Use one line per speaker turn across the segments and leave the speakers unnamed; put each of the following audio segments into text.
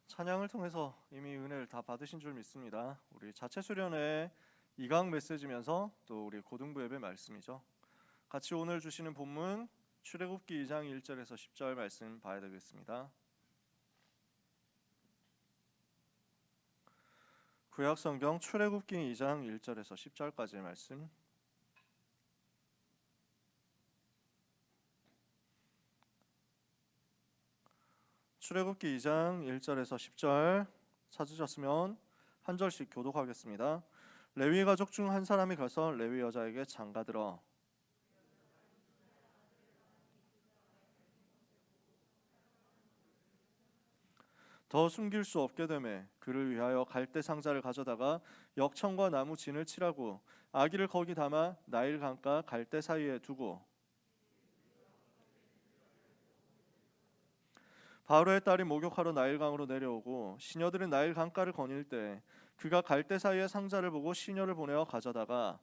찬양을 통해서 이미 은혜를 다 받으신 줄 믿습니다. 우리 자체 수련회 2강 메시지면서 또 우리 고등부 예배 말씀이죠. 같이 오늘 주시는 본문 출애굽기 2장 1절에서 10절 말씀 봐야 되겠습니다. 구약 성경 출애굽기 2장 1절에서 10절까지의 말씀. 출애굽기 2장 1절에서 10절 찾으셨으면 한 절씩 교독하겠습니다. 레위 가족 중 한 사람이 가서 레위 여자에게 장가들어 더 숨길 수 없게 되매 그를 위하여 갈대 상자를 가져다가 역청과 나무 진을 칠하고 아기를 거기 담아 나일 강가 갈대 사이에 두고 바로의 딸이 목욕하러 나일강으로 내려오고 시녀들은 나일 강가를 거닐 때 그가 갈대 사이에 상자를 보고 시녀를 보내어 가져다가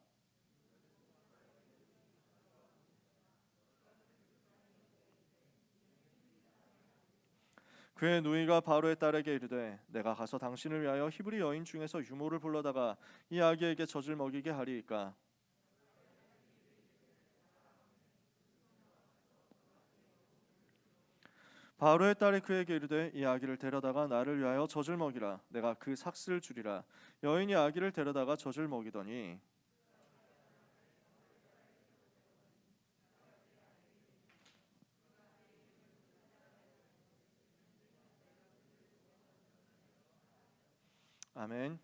그의 누이가 바로의 딸에게 이르되 내가 가서 당신을 위하여 히브리 여인 중에서 유모를 불러다가 이 아기에게 젖을 먹이게 하리이까. 바로의 딸이 그에게 이르되 이 아기를 데려다가 나를 위하여 젖을 먹이라. 내가 그 삭슬을 주리라. 여인이 아기를 데려다가 젖을 먹이더니 아멘.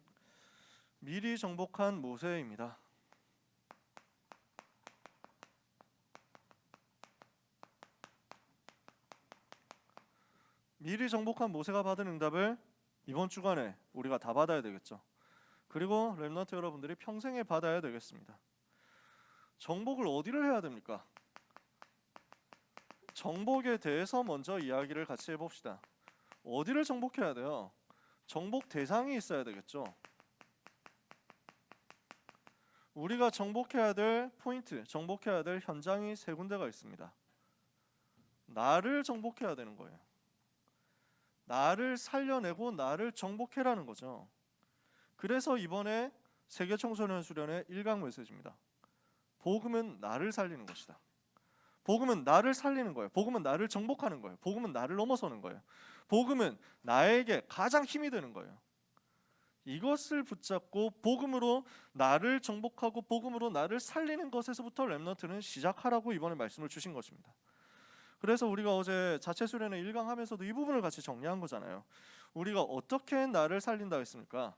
미리 정복한 모세입니다. 미리 정복한 모세가 받은 응답을 이번 주간에 우리가 다 받아야 되겠죠. 그리고 렘넌트 여러분들이 평생에 받아야 되겠습니다. 정복을 어디를 해야 됩니까? 정복에 대해서 먼저 이야기를 같이 해봅시다. 어디를 정복해야 돼요? 정복 대상이 있어야 되겠죠. 우리가 정복해야 될 포인트, 정복해야 될 현장이 세 군데가 있습니다. 나를 정복해야 되는 거예요. 나를 살려내고 나를 정복해라는 거죠. 그래서 이번에 세계 청소년 수련회 1강 메시지입니다. 복음은 나를 살리는 것이다. 복음은 나를 살리는 거예요. 복음은 나를 정복하는 거예요. 복음은 나를 넘어서는 거예요. 복음은 나에게 가장 힘이 되는 거예요. 이것을 붙잡고 복음으로 나를 정복하고 복음으로 나를 살리는 것에서부터 렘넌트는 시작하라고 이번에 말씀을 주신 것입니다. 그래서 우리가 어제 자체 수련회 1강 하면서도 이 부분을 같이 정리한 거잖아요. 우리가 어떻게 나를 살린다 했습니까?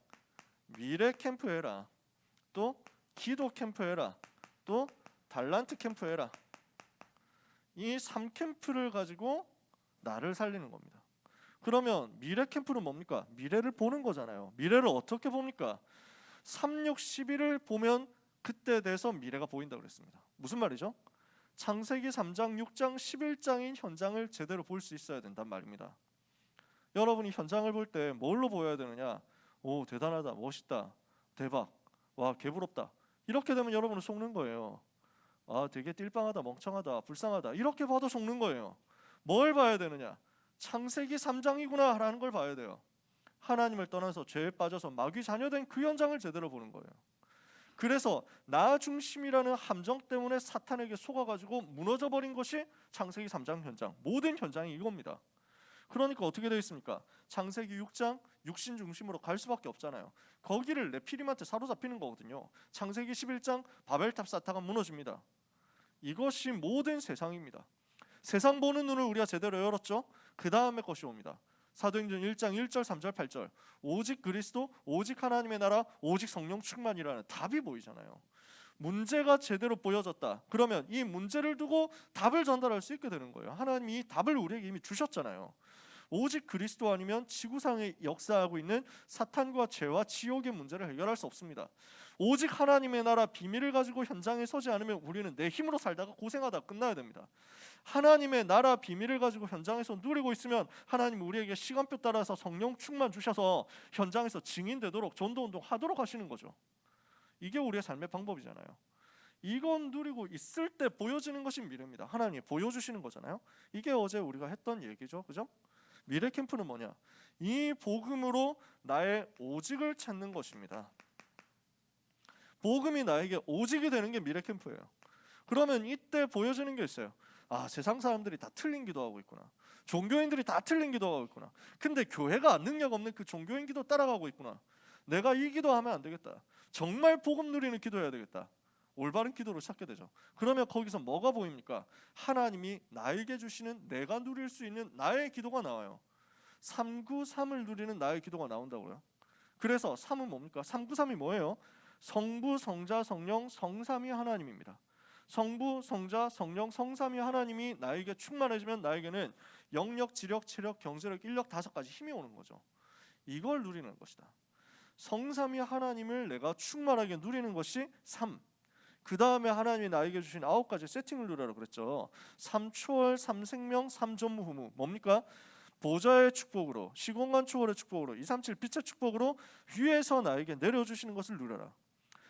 미래 캠프 해라. 또 기도 캠프 해라. 또 달란트 캠프 해라. 이 3캠프를 가지고 나를 살리는 겁니다. 그러면 미래 캠프는 뭡니까? 미래를 보는 거잖아요. 미래를 어떻게 봅니까? 3, 6, 11을 보면 그때 돼서 미래가 보인다고 그랬습니다. 무슨 말이죠? 창세기 3장, 6장, 11장인 현장을 제대로 볼 수 있어야 된단 말입니다. 여러분이 현장을 볼 때 뭘로 보여야 되느냐? 오, 대단하다, 멋있다, 대박, 와, 개부럽다. 이렇게 되면 여러분은 속는 거예요. 아, 되게 띨빵하다, 멍청하다, 불쌍하다. 이렇게 봐도 속는 거예요. 뭘 봐야 되느냐? 창세기 3장이구나 라는 걸 봐야 돼요. 하나님을 떠나서 죄에 빠져서 마귀 자녀된 그 현장을 제대로 보는 거예요. 그래서 나 중심이라는 함정 때문에 사탄에게 속아가지고 무너져버린 것이 창세기 3장 현장, 모든 현장이 이겁니다. 그러니까 어떻게 되어 있습니까? 창세기 6장 육신 중심으로 갈 수밖에 없잖아요. 거기를 네피림한테 사로잡히는 거거든요. 창세기 11장 바벨탑 쌓다가 무너집니다. 이것이 모든 세상입니다. 세상 보는 눈을 우리가 제대로 열었죠? 그 다음에 것이 옵니다. 사도행전 1장 1절 3절 8절 오직 그리스도, 오직 하나님의 나라, 오직 성령 충만이라는 답이 보이잖아요. 문제가 제대로 보여졌다. 그러면 이 문제를 두고 답을 전달할 수 있게 되는 거예요. 하나님이 이 답을 우리에게 이미 주셨잖아요. 오직 그리스도 아니면 지구상에 역사하고 있는 사탄과 죄와 지옥의 문제를 해결할 수 없습니다. 오직 하나님의 나라 비밀을 가지고 현장에 서지 않으면 우리는 내 힘으로 살다가 고생하다 끝나야 됩니다. 하나님의 나라 비밀을 가지고 현장에서 누리고 있으면 하나님 우리에게 시간표 따라서 성령 충만 주셔서 현장에서 증인 되도록 전도운동 하도록 하시는 거죠. 이게 우리의 삶의 방법이잖아요. 이건 누리고 있을 때 보여지는 것이 미래입니다. 하나님이 보여주시는 거잖아요. 이게 어제 우리가 했던 얘기죠, 그죠? 미래 캠프는 뭐냐? 이 복음으로 나의 오직을 찾는 것입니다. 복음이 나에게 오직이 되는 게 미래 캠프예요. 그러면 이때 보여지는 게 있어요. 아, 세상 사람들이 다 틀린 기도하고 있구나. 종교인들이 다 틀린 기도하고 있구나. 근데 교회가 능력 없는 그 종교인 기도 따라가고 있구나. 내가 이 기도하면 안 되겠다. 정말 복음 누리는 기도해야 되겠다. 올바른 기도를 찾게 되죠. 그러면 거기서 뭐가 보입니까? 하나님이 나에게 주시는 내가 누릴 수 있는 나의 기도가 나와요. 393을 누리는 나의 기도가 나온다고요. 그래서 3은 뭡니까? 393이 뭐예요? 성부, 성자, 성령, 성삼위 하나님입니다. 성부, 성자, 성령, 성삼위 하나님이 나에게 충만해지면 나에게는 영력, 지력, 체력, 경제력, 인력 5가지 힘이 오는 거죠. 이걸 누리는 것이다. 성삼위 하나님을 내가 충만하게 누리는 것이 3. 그 다음에 하나님이 나에게 주신 9가지 세팅을 누려라 그랬죠. 3초월, 3생명, 3전무후무. 뭡니까? 보좌의 축복으로, 시공간 초월의 축복으로, 237 빛의 축복으로 위에서 나에게 내려주시는 것을 누려라.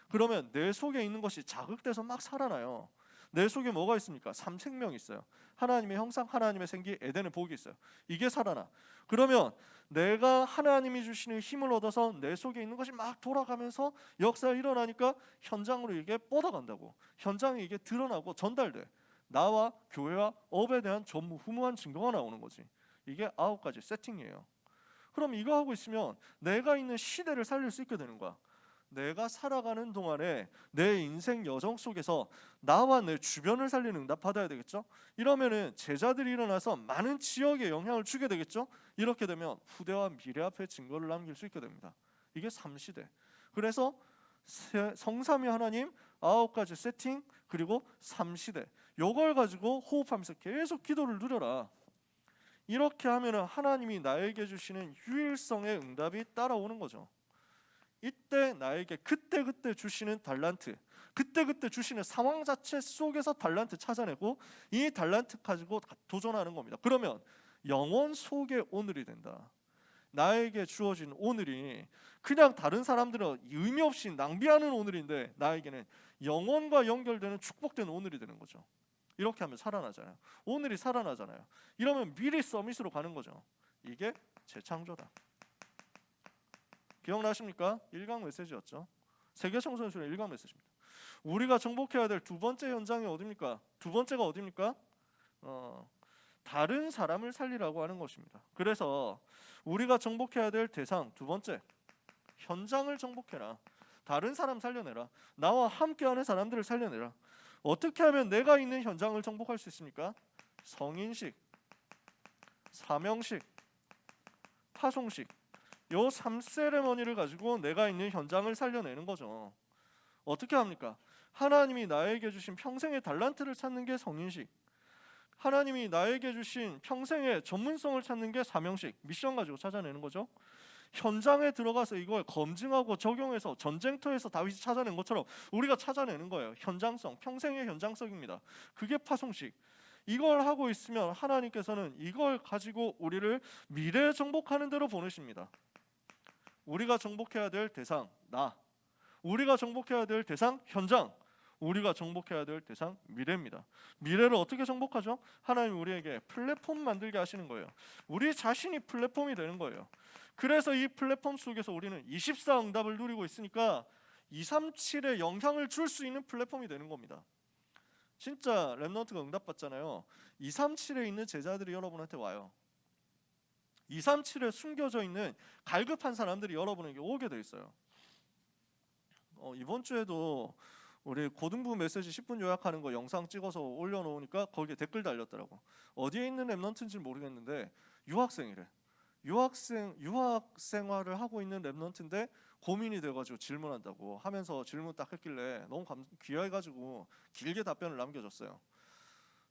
그러면 내 속에 있는 것이 자극돼서 막 살아나요. 내 속에 뭐가 있습니까? 3생명이 있어요. 하나님의 형상, 하나님의 생기, 에덴의 복이 있어요. 이게 살아나. 그러면 내가 하나님이 주시는 힘을 얻어서 내 속에 있는 것이 막 돌아가면서 역사가 일어나니까 현장으로 이게 뻗어간다고. 현장에 이게 드러나고 전달돼. 나와 교회와 업에 대한 전무후무한 증거가 나오는 거지. 이게 9가지 세팅이에요. 그럼 이거 하고 있으면 내가 있는 시대를 살릴 수 있게 되는 거야. 내가 살아가는 동안에 내 인생 여정 속에서 나와 내 주변을 살리는 응답 받아야 되겠죠. 이러면은 제자들이 일어나서 많은 지역에 영향을 주게 되겠죠. 이렇게 되면 후대와 미래 앞에 증거를 남길 수 있게 됩니다. 이게 3시대. 그래서 성삼위 하나님 9가지 세팅 그리고 3시대. 요걸 가지고 호흡하면서 계속 기도를 누려라. 이렇게 하면은 하나님이 나에게 주시는 유일성의 응답이 따라오는 거죠. 이때 나에게 그때그때 주시는 달란트, 그때그때 주시는 상황 자체 속에서 달란트 찾아내고 이 달란트 가지고 도전하는 겁니다. 그러면 영원 속의 오늘이 된다. 나에게 주어진 오늘이 그냥 다른 사람들은 의미 없이 낭비하는 오늘인데 나에게는 영원과 연결되는 축복된 오늘이 되는 거죠. 이렇게 하면 살아나잖아요. 오늘이 살아나잖아요. 이러면 미리 서밋으로 가는 거죠. 이게 재창조다. 기억나십니까? 1강 메시지였죠. 세계 청소년의 1강 메시지입니다. 우리가 정복해야 될 두 번째 현장이 어디입니까? 두 번째가 어디입니까? 다른 사람을 살리라고 하는 것입니다. 그래서 우리가 정복해야 될 대상 두 번째, 현장을 정복해라. 다른 사람 살려내라. 나와 함께하는 사람들을 살려내라. 어떻게 하면 내가 있는 현장을 정복할 수 있습니까? 성인식, 사명식, 파송식. 요 3세레머니를 가지고 내가 있는 현장을 살려내는 거죠. 어떻게 합니까? 하나님이 나에게 주신 평생의 달란트를 찾는 게 성인식, 하나님이 나에게 주신 평생의 전문성을 찾는 게 사명식, 미션 가지고 찾아내는 거죠. 현장에 들어가서 이걸 검증하고 적용해서 전쟁터에서 다윗이 찾아낸 것처럼 우리가 찾아내는 거예요. 현장성, 평생의 현장성입니다. 그게 파송식. 이걸 하고 있으면 하나님께서는 이걸 가지고 우리를 미래 정복하는 대로 보내십니다. 우리가 정복해야 될 대상 나, 우리가 정복해야 될 대상 현장, 우리가 정복해야 될 대상 미래입니다. 미래를 어떻게 정복하죠? 하나님 우리에게 플랫폼 만들게 하시는 거예요. 우리 자신이 플랫폼이 되는 거예요. 그래서 이 플랫폼 속에서 우리는 24 응답을 누리고 있으니까 237에 영향을 줄 수 있는 플랫폼이 되는 겁니다. 진짜 랩넌트가 응답받잖아요. 237에 있는 제자들이 여러분한테 와요. 237에 숨겨져 있는 갈급한 사람들이 여러분에게 오게 돼 있어요. 이번 주에도 우리 고등부 메시지 10분 요약하는 거 영상 찍어서 올려놓으니까 거기에 댓글 달렸더라고. 어디에 있는 랩넌트인지 모르겠는데 유학생이래. 유학 생활을 하고 있는 랩넌트인데 고민이 돼가지고 질문한다고 하면서 질문 딱 했길래 너무 귀해가지고 길게 답변을 남겨줬어요.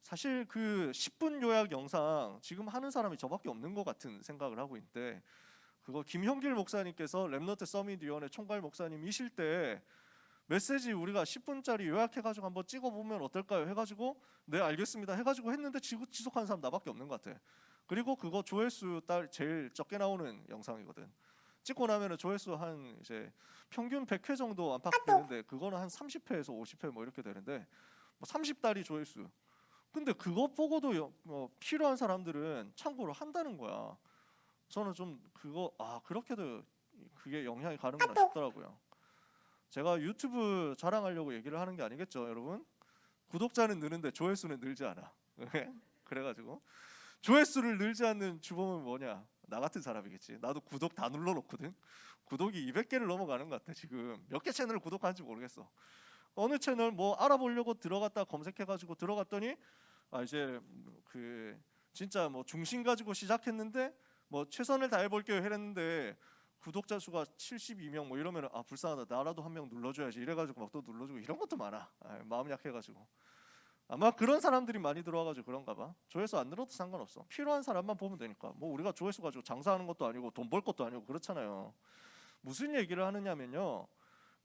사실 그 10분 요약 영상 지금 하는 사람이 저밖에 없는 것 같은 생각을 하고 있는데, 그거 김형길 목사님께서 랩넌트 서밋위원회 총괄 목사님이실 때 메시지 우리가 10분짜리 요약해가지고 한번 찍어보면 어떨까요? 해가지고 네 알겠습니다 해가지고 했는데 지속하는 사람 나밖에 없는 것 같아. 그리고 그거 조회수 제일 적게 나오는 영상이거든. 찍고 나면은 조회수 한 이제 평균 100회 정도 안팎되는데 그거는 한 30회에서 50회 뭐 이렇게 되는데 뭐 30달이 조회수. 근데 그거 보고도 필요한 사람들은 참고로 한다는 거야. 저는 좀 그거 그렇게도 그게 영향이 가는구나 싶더라고요. 제가 유튜브 자랑하려고 얘기를 하는 게 아니겠죠, 여러분? 구독자는 느는데 조회수는 늘지 않아. 그래가지고 조회수를 늘지 않는 주범은 뭐냐? 나 같은 사람이겠지. 나도 구독 다 눌러놓거든. 구독이 200개를 넘어가는 것 같아. 지금 몇 개 채널을 구독하는지 모르겠어. 어느 채널 뭐 알아보려고 들어갔다 검색해가지고 들어갔더니 이제 그 진짜 뭐 중심 가지고 시작했는데 뭐 최선을 다해볼게요 했는데 구독자 수가 72명 뭐 이러면 불쌍하다, 나라도 한 명 눌러줘야지 이래가지고 막 또 눌러주고 이런 것도 많아. 마음 약해가지고 아마 그런 사람들이 많이 들어와가지고 그런가 봐. 조회수 안 늘어도 상관없어. 필요한 사람만 보면 되니까. 뭐 우리가 조회수 가지고 장사하는 것도 아니고 돈 벌 것도 아니고 그렇잖아요. 무슨 얘기를 하느냐면요,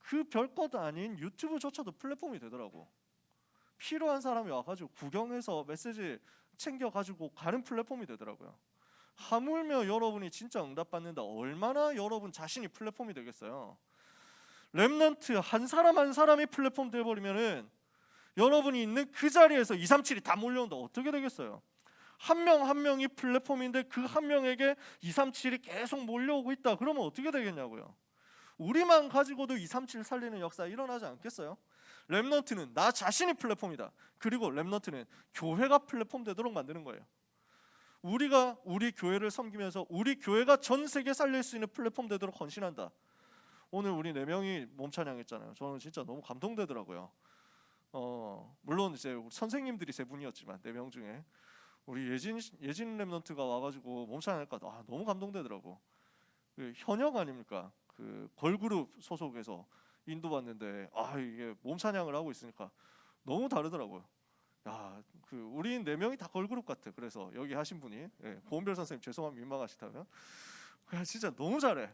그 별것 아닌 유튜브조차도 플랫폼이 되더라고. 필요한 사람이 와가지고 구경해서 메시지 챙겨가지고 가는 플랫폼이 되더라고요. 하물며 여러분이 진짜 응답받는다, 얼마나 여러분 자신이 플랫폼이 되겠어요. 렘넌트 한 사람 한 사람이 플랫폼 돼버리면은 여러분이 있는 그 자리에서 237이 다 몰려온다. 어떻게 되겠어요? 한 명 한 명이 플랫폼인데 그 한 명에게 237이 계속 몰려오고 있다. 그러면 어떻게 되겠냐고요. 우리만 가지고도 237 살리는 역사 일어나지 않겠어요? 렘넌트는 나 자신이 플랫폼이다. 그리고 렘넌트는 교회가 플랫폼 되도록 만드는 거예요. 우리가 우리 교회를 섬기면서 우리 교회가 전 세계 살릴 수 있는 플랫폼 되도록 헌신한다. 오늘 우리 4명이 몸찬양했잖아요. 저는 진짜 너무 감동되더라고요. 물론 이제 우리 선생님들이 3분이었지만 4명 중에 우리 예진 렘넌트가 와가지고 몸찬양하니까 너무 감동되더라고. 그 현역 아닙니까? 그 걸그룹 소속에서 인도받는데 이게 몸찬양을 하고 있으니까 너무 다르더라고요. 그 우리 4명이 다 걸그룹 같아. 그래서 여기 하신 분이 고은별 선생님 죄송하면 민망하시다면 진짜 너무 잘해.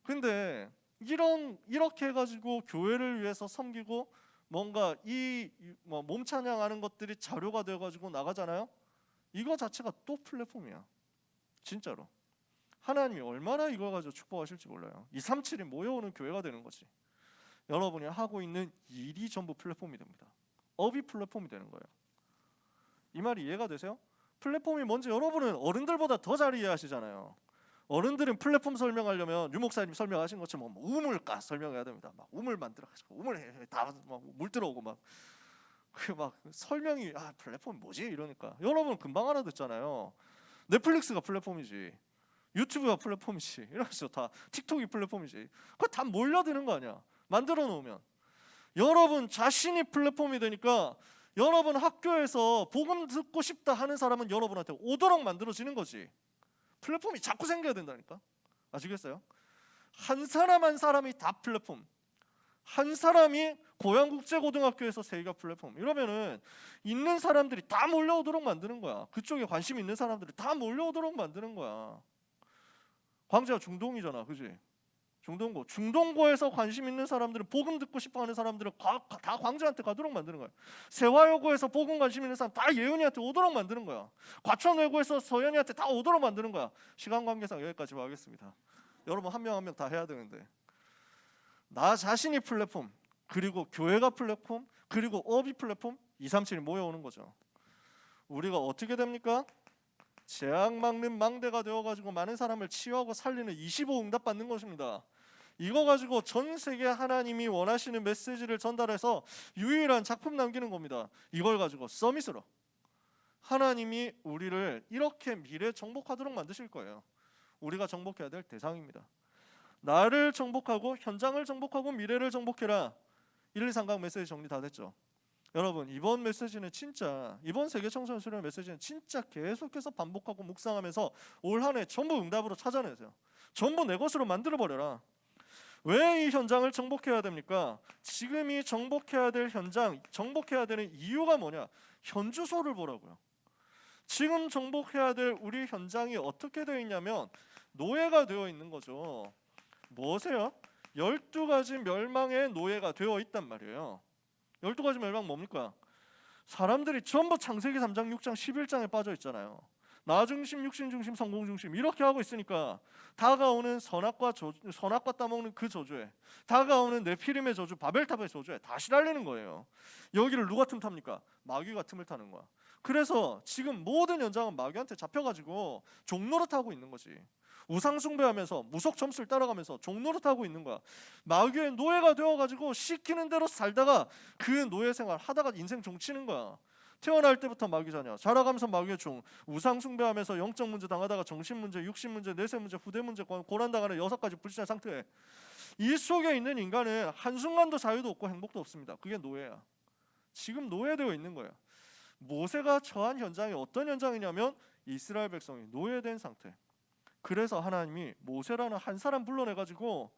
근데 이렇게 해가지고 교회를 위해서 섬기고 뭔가 이 몸찬양하는 것들이 자료가 되어가지고 나가잖아요. 이거 자체가 또 플랫폼이야. 진짜로. 하나님이 얼마나 이걸 가지고 축복하실지 몰라요. 237이 모여오는 교회가 되는 거지. 여러분이 하고 있는 일이 전부 플랫폼이 됩니다. 업이 플랫폼이 되는 거예요. 이 말이 이해가 되세요? 플랫폼이 뭔지 여러분은 어른들보다 더 잘 이해하시잖아요. 어른들은 플랫폼 설명하려면 유 목사님 설명하신 것처럼 우물가 설명해야 됩니다. 막 우물 만들어가지고 우물 다 물 들어오고 막 설명이 플랫폼 뭐지 이러니까 여러분 금방 알아듣잖아요. 넷플릭스가 플랫폼이지, 유튜브가 플랫폼이지, 이러면서 다 틱톡이 플랫폼이지. 그거 다 몰려드는 거 아니야. 만들어 놓으면 여러분 자신이 플랫폼이 되니까 여러분 학교에서 복음 듣고 싶다 하는 사람은 여러분한테 오도록 만들어지는 거지. 플랫폼이 자꾸 생겨야 된다니까. 아시겠어요? 한 사람 한 사람이 다 플랫폼. 한 사람이 고양국제고등학교에서 세계가 플랫폼. 이러면은 있는 사람들이 다 몰려오도록 만드는 거야. 그쪽에 관심 있는 사람들이 다 몰려오도록 만드는 거야. 광주가 중동이잖아, 그지? 중동고에서 관심 있는 사람들은, 복음 듣고 싶어하는 사람들은 다 광주한테 가도록 만드는 거야. 세화여고에서 복음 관심 있는 사람 다 예은이한테 오도록 만드는 거야. 과천외고에서 서연이한테 다 오도록 만드는 거야. 시간 관계상 여기까지 하겠습니다. 여러분 한 명 한 명 다 해야 되는데, 나 자신이 플랫폼, 그리고 교회가 플랫폼, 그리고 업이 플랫폼, 237이 모여오는 거죠. 우리가 어떻게 됩니까? 재앙 막는 망대가 되어가지고 많은 사람을 치유하고 살리는 25 응답 받는 것입니다. 이거 가지고 전 세계 하나님이 원하시는 메시지를 전달해서 유일한 작품 남기는 겁니다. 이걸 가지고 서밋으로 하나님이 우리를 이렇게 미래 정복하도록 만드실 거예요. 우리가 정복해야 될 대상입니다. 나를 정복하고 현장을 정복하고 미래를 정복해라. 1, 2, 3강 메시지 정리 다 됐죠? 여러분 이번 메시지는 진짜, 이번 세계 청소년 수련 메시지는 진짜 계속해서 반복하고 묵상하면서 올 한 해 전부 응답으로 찾아내세요. 전부 내 것으로 만들어버려라. 왜 이 현장을 정복해야 됩니까? 지금이 정복해야 될 현장, 정복해야 되는 이유가 뭐냐? 현주소를 보라고요. 지금 정복해야 될 우리 현장이 어떻게 되어 있냐면 노예가 되어 있는 거죠. 뭐세요? 12가지 멸망의 노예가 되어 있단 말이에요. 12가지 멸망 뭡니까? 사람들이 전부 창세기 3장, 6장, 11장에 빠져 있잖아요. 나 중심, 육신 중심, 성공 중심 이렇게 하고 있으니까 다가오는 선악과 따먹는 그 저주에, 다가오는 네피림의 저주, 바벨탑의 저주에 다 시달리는 거예요. 여기를 누가 틈탑니까? 마귀가 틈을 타는 거야. 그래서 지금 모든 현장은 마귀한테 잡혀가지고 종노릇하고 있는 거지. 우상 숭배하면서 무속 점수를 따라가면서 종노릇하고 있는 거야. 마귀의 노예가 되어가지고 시키는 대로 살다가 그 노예 생활 하다가 인생 종치는 거야. 태어날 때부터 마귀 자녀, 자라가면서 마귀의 종, 우상 숭배하면서 영적 문제 당하다가 정신 문제, 육신 문제, 내세 문제, 후대 문제, 고난 당하는 6가지 불신의 상태. 이 속에 있는 인간은 한순간도 자유도 없고 행복도 없습니다. 그게 노예야. 지금 노예되어 있는 거예요. 모세가 처한 현장이 어떤 현장이냐면 이스라엘 백성이 노예된 상태. 그래서 하나님이 모세라는 한 사람 불러내가지고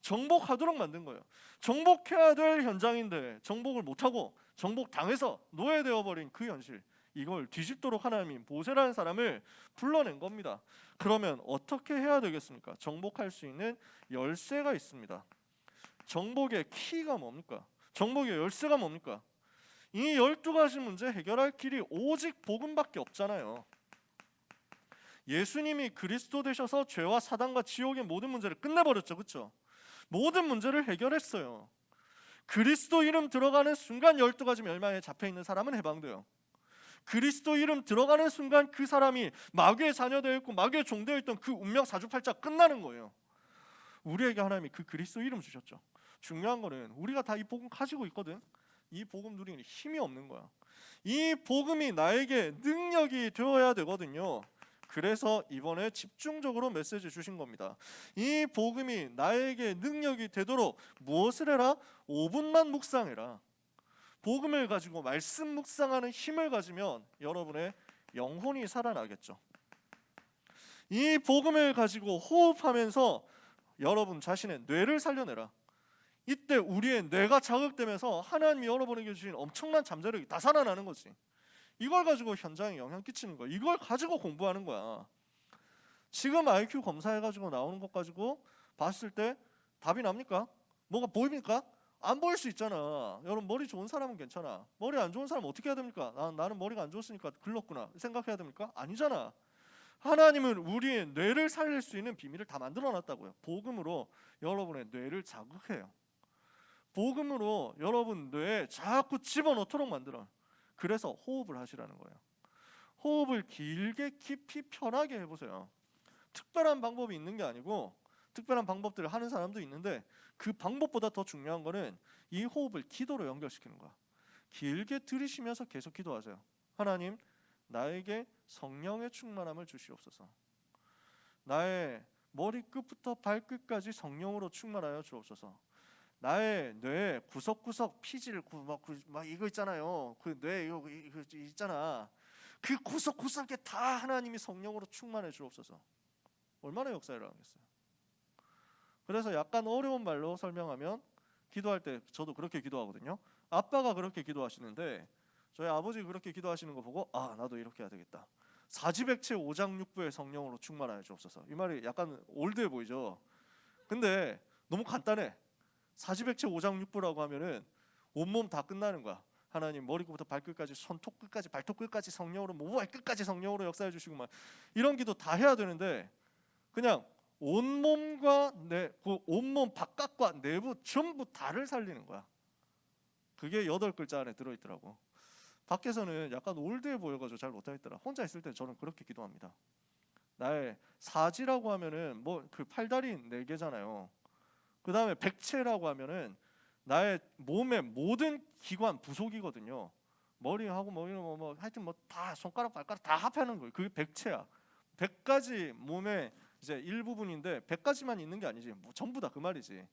정복하도록 만든 거예요. 정복해야 될 현장인데 정복을 못하고 정복당해서 노예되어 버린 그 현실, 이걸 뒤집도록 하나님이 모세라는 사람을 불러낸 겁니다. 그러면 어떻게 해야 되겠습니까? 정복할 수 있는 열쇠가 있습니다. 정복의 키가 뭡니까? 정복의 열쇠가 뭡니까? 이 12가지 문제 해결할 길이 오직 복음밖에 없잖아요. 예수님이 그리스도 되셔서 죄와 사단과 지옥의 모든 문제를 끝내버렸죠. 그렇죠? 모든 문제를 해결했어요. 그리스도 이름 들어가는 순간 12가지 멸망에 잡혀있는 사람은 해방돼요. 그리스도 이름 들어가는 순간 그 사람이 마귀의 자녀되어 있고 마귀의 종되어 있던 그 운명 사주팔자 끝나는 거예요. 우리에게 하나님이 그 그리스도 이름 주셨죠. 중요한 거는 우리가 다 이 복음 가지고 있거든. 이 복음 누리는 힘이 없는 거야. 이 복음이 나에게 능력이 되어야 되거든요. 그래서 이번에 집중적으로 메시지 주신 겁니다. 이 복음이 나에게 능력이 되도록 무엇을 해라? 5분만 묵상해라. 복음을 가지고 말씀 묵상하는 힘을 가지면 여러분의 영혼이 살아나겠죠. 이 복음을 가지고 호흡하면서 여러분 자신의 뇌를 살려내라. 이때 우리의 뇌가 자극되면서 하나님이 여러분에게 주신 엄청난 잠재력이 다 살아나는 거지. 이걸 가지고 현장에 영향 끼치는 거야. 이걸 가지고 공부하는 거야. 지금 IQ 검사해가지고 나오는 것 가지고 봤을 때 답이 납니까? 뭐가 보입니까? 안 보일 수 있잖아. 여러분 머리 좋은 사람은 괜찮아. 머리 안 좋은 사람은 어떻게 해야 됩니까? 나는 머리가 안 좋았으니까 글렀구나 생각해야 됩니까? 아니잖아. 하나님은 우리의 뇌를 살릴 수 있는 비밀을 다 만들어놨다고요. 복음으로 여러분의 뇌를 자극해요. 복음으로 여러분 뇌에 자꾸 집어넣도록 만들어요. 그래서 호흡을 하시라는 거예요. 호흡을 길게 깊이 편하게 해보세요. 특별한 방법이 있는 게 아니고 특별한 방법들을 하는 사람도 있는데 그 방법보다 더 중요한 거는 이 호흡을 기도로 연결시키는 거야. 길게 들이쉬면서 계속 기도하세요. 하나님, 나에게 성령의 충만함을 주시옵소서. 나의 머리끝부터 발끝까지 성령으로 충만하여 주옵소서. 나의 뇌 구석구석 피질 막 이거 있잖아요. 그 뇌 이거 있잖아. 그 구석구석에 다 하나님이 성령으로 충만해 주옵소서. 얼마나 역사를 하겠어요. 그래서 약간 어려운 말로 설명하면 기도할 때 저도 그렇게 기도하거든요. 아빠가 그렇게 기도하시는데 저희 아버지 그렇게 기도하시는 거 보고 아 나도 이렇게 해야 되겠다. 사지백체 5장 6부의 성령으로 충만하여 주옵소서. 이 말이 약간 올드해 보이죠. 근데 너무 간단해. 사지백체 5장 6부라고 하면은 온몸 다 끝나는 거야. 하나님 머리부터 발끝까지 손톱 끝까지 발톱 끝까지 성령으로 몸 끝까지 성령으로 역사해 주시고 막 이런 기도 다 해야 되는데 그냥 온몸과 그 온몸 바깥과 내부 전부 다를 살리는 거야. 그게 8글자 안에 들어있더라고. 밖에서는 약간 올드해 보여가지고 잘 못하겠더라. 혼자 있을 때 저는 그렇게 기도합니다. 나의 사지라고 하면은 뭐 그 팔다리 4개잖아요. 그 다음에 백체라고 하면은 나의 몸의 모든 기관 부속이거든요. 머리하고 뭐 하여튼 뭐 다 손가락 발가락 다 합하는 거예요. 그게 백체야. 100가지 몸의 이제 일부분인데 100가지만 있는 게 아니지. 뭐 전부 다 그 말이지.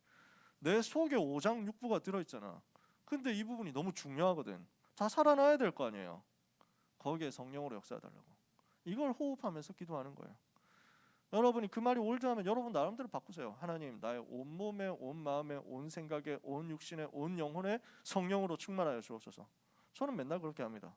내 속에 5장 6부가 들어있잖아. 근데 이 부분이 너무 중요하거든. 다 살아나야 될 거 아니에요. 거기에 성령으로 역사해달라고. 이걸 호흡하면서 기도하는 거예요. 여러분이 그 말이 올드하면 여러분 나름대로 바꾸세요. 하나님 나의 온 몸에 온 마음에 온 생각에 온 육신에 온 영혼에 성령으로 충만하여 주옵소서. 저는 맨날 그렇게 합니다.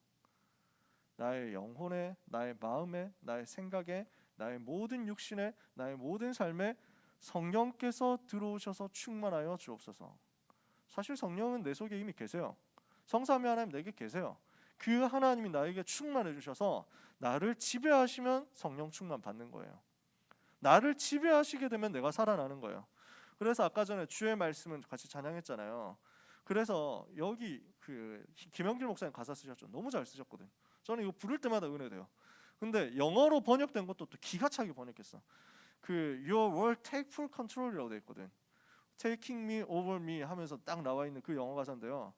나의 영혼에 나의 마음에 나의 생각에 나의 모든 육신에 나의 모든 삶에 성령께서 들어오셔서 충만하여 주옵소서. 사실 성령은 내 속에 이미 계세요. 성삼위 하나님 내게 계세요. 그 하나님이 나에게 충만해 주셔서 나를 지배하시면 성령 충만 받는 거예요. 나를 지배하시게 되면 내가 살아나는 거예요. 그래서 아까 전에 주의 말씀은 같이 찬양했잖아요. 그래서 여기 그 김영길 목사님 가사 쓰셨죠. 너무 잘 쓰셨거든. 저는 이거 부를 때마다 은혜돼요. 근데 영어로 번역된 것도 또 기가 차게 번역했어. 그 Your word take full control이라고 돼 있거든. Taking me over me 하면서 딱 나와 있는 그 영어 가사인데요.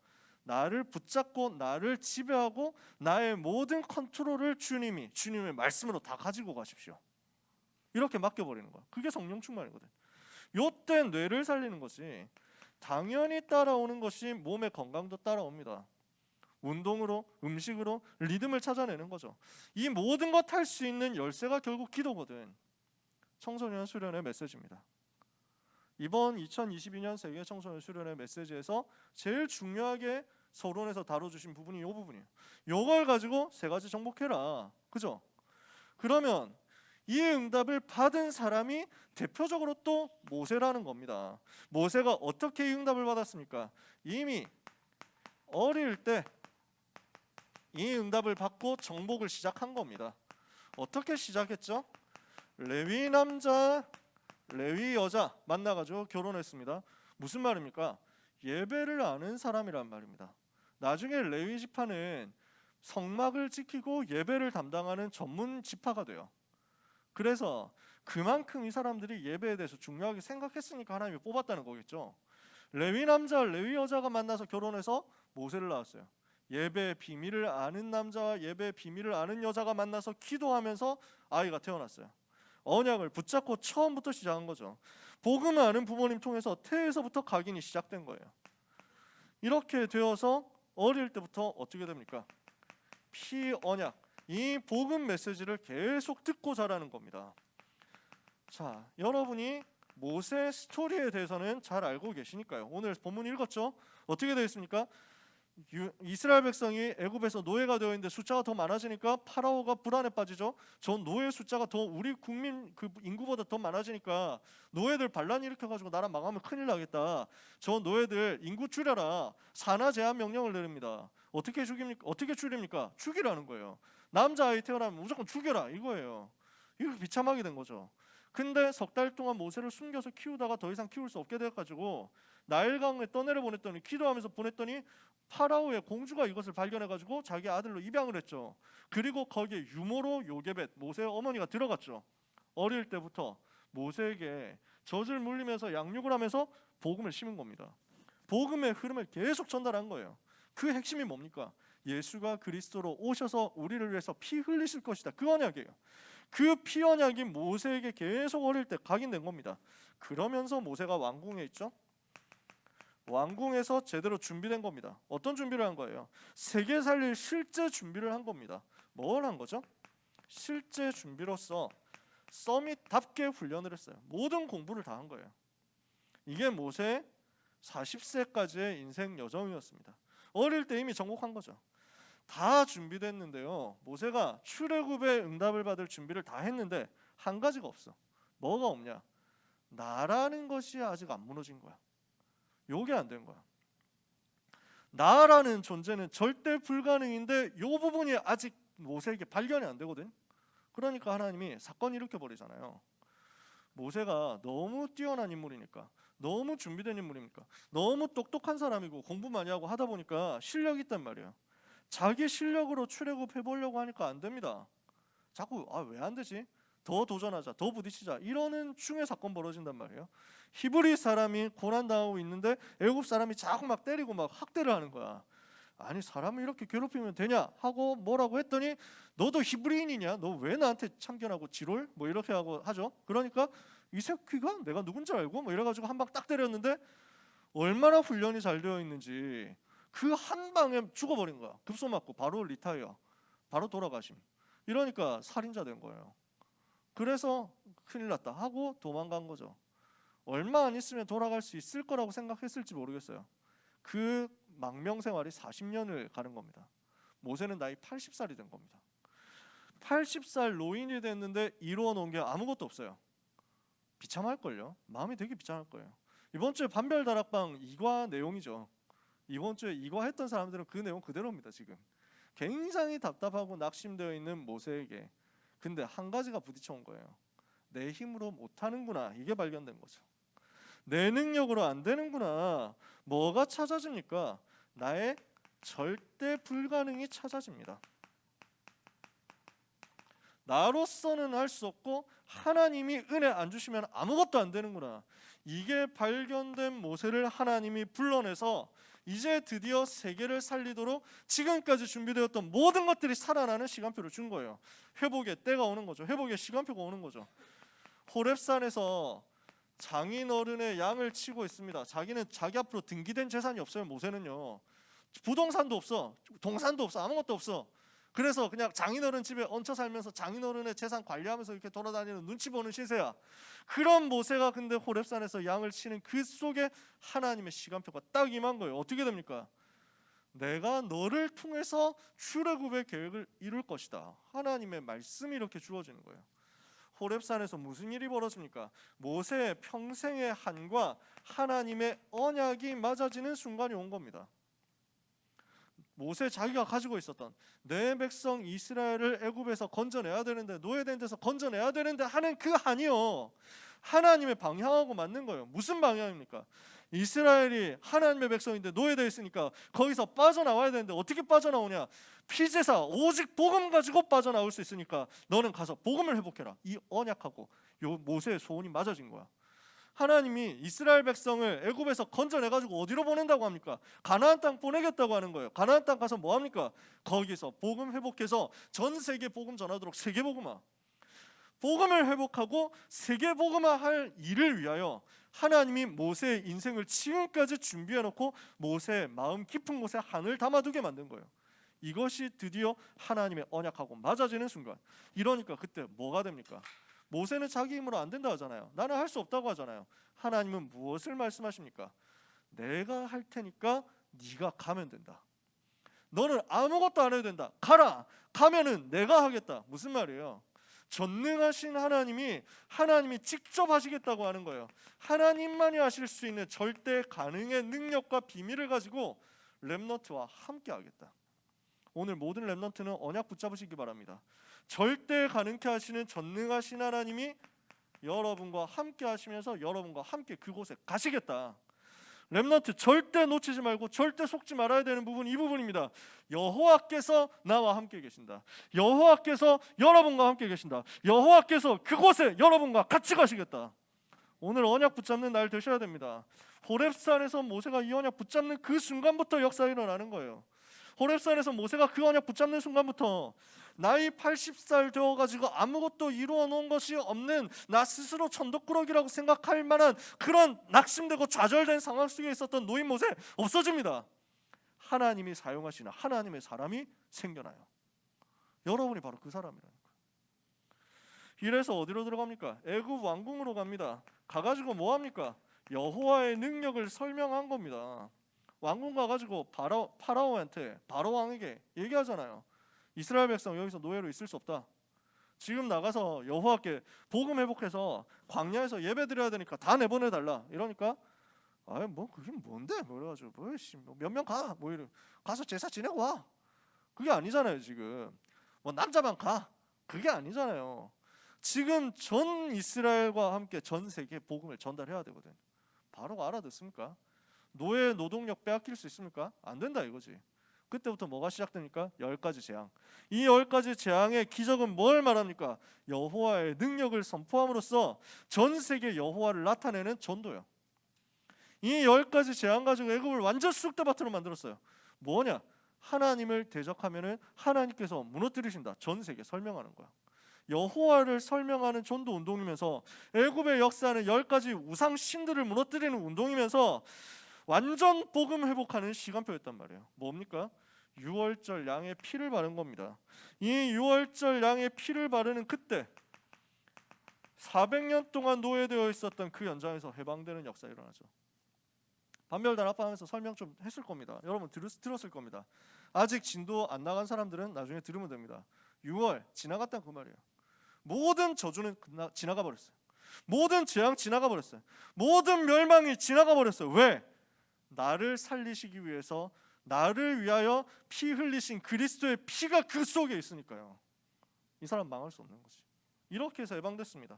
나를 붙잡고 나를 지배하고 나의 모든 컨트롤을 주님의 말씀으로 다 가지고 가십시오. 이렇게 맡겨버리는 거야. 그게 성령 충만이거든. 요때 뇌를 살리는 것이 당연히 따라오는 것이 몸의 건강도 따라옵니다. 운동으로, 음식으로 리듬을 찾아내는 거죠. 이 모든 것 할 수 있는 열쇠가 결국 기도거든. 청소년 수련의 메시지입니다. 이번 2022년 세계 청소년 수련의 메시지에서 제일 중요하게 서론에서 다뤄주신 부분이 이 부분이에요. 이걸 가지고 세 가지 정복해라. 그죠? 그러면 이 응답을 받은 사람이 대표적으로 또 모세라는 겁니다. 모세가 어떻게 이 응답을 받았습니까? 이미 어릴 때 이 응답을 받고 정복을 시작한 겁니다. 어떻게 시작했죠? 레위 남자, 레위 여자 만나가지고 결혼했습니다. 무슨 말입니까? 예배를 아는 사람이란 말입니다. 나중에 레위 지파는 성막을 지키고 예배를 담당하는 전문 지파가 돼요. 그래서 그만큼 이 사람들이 예배에 대해서 중요하게 생각했으니까 하나님이 뽑았다는 거겠죠. 레위 남자, 레위 여자가 만나서 결혼해서 모세를 낳았어요. 예배의 비밀을 아는 남자와 예배의 비밀을 아는 여자가 만나서 기도하면서 아이가 태어났어요. 언약을 붙잡고 처음부터 시작한 거죠. 복음을 아는 부모님 통해서 태에서부터 각인이 시작된 거예요. 이렇게 되어서 어릴 때부터 어떻게 됩니까? 피언약, 이 복음 메시지를 계속 듣고 자라는 겁니다. 자, 여러분이 모세 스토리에 대해서는 잘 알고 계시니까요. 오늘 본문 읽었죠? 어떻게 되어 있습니까? 이스라엘 백성이 애굽에서 노예가 되어 있는데 숫자가 더 많아지니까 파라오가 불안에 빠지죠. 저 노예 숫자가 더 우리 국민 그 인구보다 더 많아지니까 노예들 반란 일으켜가지고 나라 망하면 큰일 나겠다. 저 노예들 인구 줄여라. 산하 제한 명령을 내립니다. 어떻게 죽입니까? 어떻게 줄입니까? 죽이라는 거예요. 남자아이 태어나면 무조건 죽여라 이거예요. 이거 비참하게 된 거죠. 근데 석 달 동안 모세를 숨겨서 키우다가 더 이상 키울 수 없게 돼가지고 나일강에 떠내려 보냈더니 기도하면서 보냈더니 파라오의 공주가 이것을 발견해가지고 자기 아들로 입양을 했죠. 그리고 거기에 유모로 요게벳 모세의 어머니가 들어갔죠. 어릴 때부터 모세에게 젖을 물리면서 양육을 하면서 복음을 심은 겁니다. 복음의 흐름을 계속 전달한 거예요. 그 핵심이 뭡니까? 예수가 그리스도로 오셔서 우리를 위해서 피 흘리실 것이다. 그 언약이에요. 그 피 언약이 모세에게 계속 어릴 때 각인된 겁니다. 그러면서 모세가 왕궁에 있죠. 왕궁에서 제대로 준비된 겁니다. 어떤 준비를 한 거예요? 세계 살릴 실제 준비를 한 겁니다. 뭘 한 거죠? 실제 준비로서 서밋답게 훈련을 했어요. 모든 공부를 다 한 거예요. 이게 모세 40세까지의 인생 여정이었습니다. 어릴 때 이미 정복한 거죠. 다 준비됐는데요. 모세가 출애굽의 응답을 받을 준비를 다 했는데 한 가지가 없어. 뭐가 없냐? 나라는 것이 아직 안 무너진 거야. 요게 안 된 거야. 나라는 존재는 절대 불가능인데 요 부분이 아직 모세에게 발견이 안 되거든. 그러니까 하나님이 사건 일으켜 버리잖아요. 모세가 너무 뛰어난 인물이니까, 너무 준비된 인물이니까, 너무 똑똑한 사람이고 공부 많이 하고 하다 보니까 실력이 있단 말이에요. 자기 실력으로 출애굽 해보려고 하니까 안 됩니다. 자꾸 왜 안 되지? 더 도전하자, 더 부딪히자 이러는 중에 사건 벌어진단 말이에요. 히브리 사람이 고난 당하고 있는데 애굽 사람이 자꾸 막 때리고 막 학대를 하는 거야. 아니 사람을 이렇게 괴롭히면 되냐 하고 뭐라고 했더니 너도 히브리인이냐? 너 왜 나한테 참견하고 지롤? 뭐 이렇게 하고 하죠. 그러니까 이 새끼가 내가 누군지 알고 뭐 이래가지고 한 방 딱 때렸는데 얼마나 훈련이 잘 되어 있는지 그 한 방에 죽어버린 거야. 급소 맞고 바로 리타이어, 바로 돌아가심. 이러니까 살인자 된 거예요. 그래서 큰일 났다 하고 도망간 거죠. 얼마 안 있으면 돌아갈 수 있을 거라고 생각했을지 모르겠어요. 그 망명 생활이 40년을 가는 겁니다. 모세는 나이 80살이 된 겁니다. 80살 노인이 됐는데 이루어 놓은 게 아무것도 없어요. 비참할걸요. 마음이 되게 비참할 거예요. 이번 주에 반별 다락방 이과 내용이죠. 이번 주에 이과 했던 사람들은 그 내용 그대로입니다. 지금 굉장히 답답하고 낙심되어 있는 모세에게 근데 한 가지가 부딪혀온 거예요. 내 힘으로 못하는구나. 이게 발견된 거죠. 내 능력으로 안 되는구나. 뭐가 찾아집니까? 나의 절대 불가능이 찾아집니다. 나로서는 할 수 없고 하나님이 은혜 안 주시면 아무것도 안 되는구나. 이게 발견된 모세를 하나님이 불러내서 이제 드디어 세계를 살리도록 지금까지 준비되었던 모든 것들이 살아나는 시간표를 준 거예요. 회복의 때가 오는 거죠. 회복의 시간표가 오는 거죠. 호렙산에서 장인어른의 양을 치고 있습니다. 자기는 자기 앞으로 등기된 재산이 없어요. 모세는요. 부동산도 없어, 동산도 없어, 아무것도 없어. 그래서 그냥 장인어른 집에 얹혀 살면서 장인어른의 재산 관리하면서 이렇게 돌아다니는 눈치 보는 신세야. 그런 모세가 근데 호렙산에서 양을 치는 그 속에 하나님의 시간표가 딱 임한 거예요. 어떻게 됩니까? 내가 너를 통해서 출애굽의 계획을 이룰 것이다. 하나님의 말씀이 이렇게 주어지는 거예요. 호렙산에서 무슨 일이 벌어집니까? 모세의 평생의 한과 하나님의 언약이 맞아지는 순간이 온 겁니다. 모세 자기가 가지고 있었던 내 백성 이스라엘을 애굽에서 건져내야 되는데, 노예된 데서 건져내야 되는데 하는 그 한이요, 하나님의 방향하고 맞는 거예요. 무슨 방향입니까? 이스라엘이 하나님의 백성인데 노예되어 있으니까 거기서 빠져나와야 되는데 어떻게 빠져나오냐? 피제사 오직 복음 가지고 빠져나올 수 있으니까 너는 가서 복음을 회복해라. 이 언약하고 요 모세의 소원이 맞아진 거야. 하나님이 이스라엘 백성을 애굽에서 건져내가지고 어디로 보낸다고 합니까? 가나안 땅 보내겠다고 하는 거예요. 가나안 땅 가서 뭐 합니까? 거기서 복음 회복해서 전 세계 복음 전하도록 세계 복음화, 복음을 회복하고 세계 복음화할 일을 위하여 하나님이 모세의 인생을 지금까지 준비해놓고 모세의 마음 깊은 곳에 한을 담아두게 만든 거예요. 이것이 드디어 하나님의 언약하고 맞아지는 순간. 이러니까 그때 뭐가 됩니까? 모세는 자기 힘으로 안 된다 하잖아요. 나는 할 수 없다고 하잖아요. 하나님은 무엇을 말씀하십니까? 내가 할 테니까 네가 가면 된다. 너는 아무것도 안 해도 된다. 가라. 가면은 내가 하겠다. 무슨 말이에요? 전능하신 하나님이 직접 하시겠다고 하는 거예요. 하나님만이 하실 수 있는 절대 가능의 능력과 비밀을 가지고 렘넌트와 함께 하겠다. 오늘 모든 렘넌트는 언약 붙잡으시기 바랍니다. 절대 가능케 하시는 전능하신 하나님이 여러분과 함께 하시면서 여러분과 함께 그곳에 가시겠다. 렘넌트 절대 놓치지 말고 절대 속지 말아야 되는 부분, 이 부분입니다. 여호와께서 나와 함께 계신다. 여호와께서 여러분과 함께 계신다. 여호와께서 그곳에 여러분과 같이 가시겠다. 오늘 언약 붙잡는 날 되셔야 됩니다. 호렙산에서 모세가 이 언약 붙잡는 그 순간부터 역사가 일어나는 거예요. 호렙산에서 모세가 그 언약 붙잡는 순간부터 나이 80살 되어가지고 아무것도 이루어 놓은 것이 없는, 나 스스로 천덕꾸러기라고 생각할 만한 그런 낙심되고 좌절된 상황 속에 있었던 노인 모세 없어집니다. 하나님이 사용하시는 하나님의 사람이 생겨나요. 여러분이 바로 그 사람이라니까. 이래서 어디로 들어갑니까? 애굽 왕궁으로 갑니다. 가가지고 뭐 합니까? 여호와의 능력을 설명한 겁니다. 왕궁 가가지고 파라오한테, 바로 왕에게 얘기하잖아요. 이스라엘 백성 여기서 노예로 있을 수 없다. 지금 나가서 여호와께 복음 회복해서 광야에서 예배 드려야 되니까 다 내보내달라. 이러니까 뭐 그게 뭔데? 뭐 그래가지고 몇 명 가. 뭐 이래. 가서 제사 지내고 와. 그게 아니잖아요. 지금 뭐 남자만 가. 그게 아니잖아요. 지금 전 이스라엘과 함께 전 세계에 복음을 전달해야 되거든. 바로 알아듣습니까? 노예 노동력 빼앗길 수 있습니까? 안 된다 이거지. 그때부터 뭐가 시작됩니까? 10가지 재앙. 이 10가지 재앙의 기적은 뭘 말합니까? 여호와의 능력을 선포함으로써 전 세계 여호와를 나타내는 전도요. 이 10가지 재앙 가지고 애굽을 완전 쑥대밭으로 만들었어요. 뭐냐? 하나님을 대적하면은 하나님께서 무너뜨리신다. 전 세계 설명하는 거야. 여호와를 설명하는 전도 운동이면서 애굽의 역사는 10가지 우상 신들을 무너뜨리는 운동이면서 완전 복음 회복하는 시간표였단 말이에요. 뭡니까? 유월절 양의 피를 바른 겁니다. 이 유월절 양의 피를 바르는 그때 400년 동안 노예되어 있었던 그 현장에서 해방되는 역사가 일어나죠. 반별단 합방하면서 설명 좀 했을 겁니다. 여러분 들었을 겁니다. 아직 진도 안 나간 사람들은 나중에 들으면 됩니다. 6월 지나갔다는 그 말이에요. 모든 저주는 지나가 버렸어요. 모든 재앙 지나가 버렸어요. 모든 멸망이 지나가 버렸어요. 왜? 나를 살리시기 위해서, 나를 위하여 피 흘리신 그리스도의 피가 그 속에 있으니까요. 이 사람 망할 수 없는 거지. 이렇게 해서 해방됐습니다.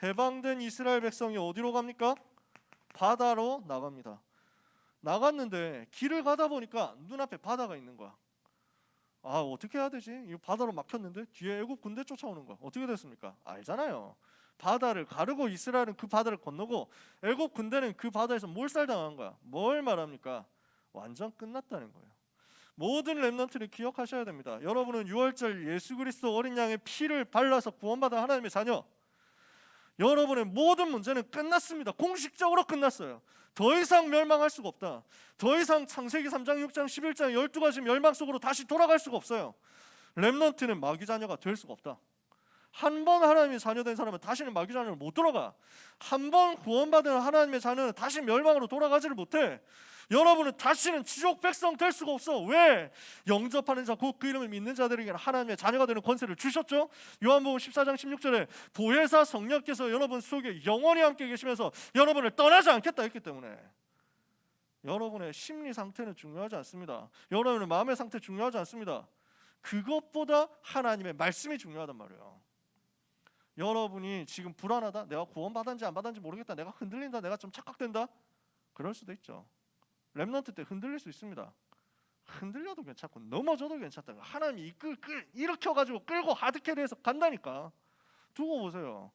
해방된 이스라엘 백성이 어디로 갑니까? 바다로 나갑니다. 나갔는데 길을 가다 보니까 눈앞에 바다가 있는 거야. 아, 어떻게 해야 되지? 이거 바다로 막혔는데 뒤에 애굽 군대 쫓아오는 거 어떻게 됐습니까? 알잖아요. 바다를 가르고 이스라엘은 그 바다를 건너고 애굽 군대는 그 바다에서 몰살당한 거야. 뭘 말합니까? 완전 끝났다는 거예요. 모든 렘넌트를 기억하셔야 됩니다. 여러분은 6월절 예수 그리스도 어린 양의 피를 발라서 구원받은 하나님의 자녀. 여러분의 모든 문제는 끝났습니다. 공식적으로 끝났어요. 더 이상 멸망할 수가 없다. 더 이상 창세기 3장, 6장, 11장 12가지 멸망 속으로 다시 돌아갈 수가 없어요. 렘넌트는 마귀 자녀가 될 수가 없다. 한 번 하나님의 자녀 된 사람은 다시는 마귀 자녀로 못 돌아가. 한 번 구원받은 하나님의 자녀는 다시 멸망으로 돌아가지를 못해. 여러분은 다시는 지옥 백성 될 수가 없어. 왜? 영접하는 자 곧 그 이름을 믿는 자들에게는 하나님의 자녀가 되는 권세를 주셨죠. 요한복음 14장 16절에 보혜사 성령께서 여러분 속에 영원히 함께 계시면서 여러분을 떠나지 않겠다 했기 때문에 여러분의 심리 상태는 중요하지 않습니다. 여러분의 마음의 상태 중요하지 않습니다. 그것보다 하나님의 말씀이 중요하단 말이에요. 여러분이 지금 불안하다, 내가 구원받았는지 안 받았는지 모르겠다, 내가 흔들린다, 내가 좀 착각된다, 그럴 수도 있죠. 렘넌트 때 흔들릴 수 있습니다. 흔들려도 괜찮고 넘어져도 괜찮다. 하나님이 일으켜가지고 끌고 하드캐리해서 간다니까. 두고 보세요.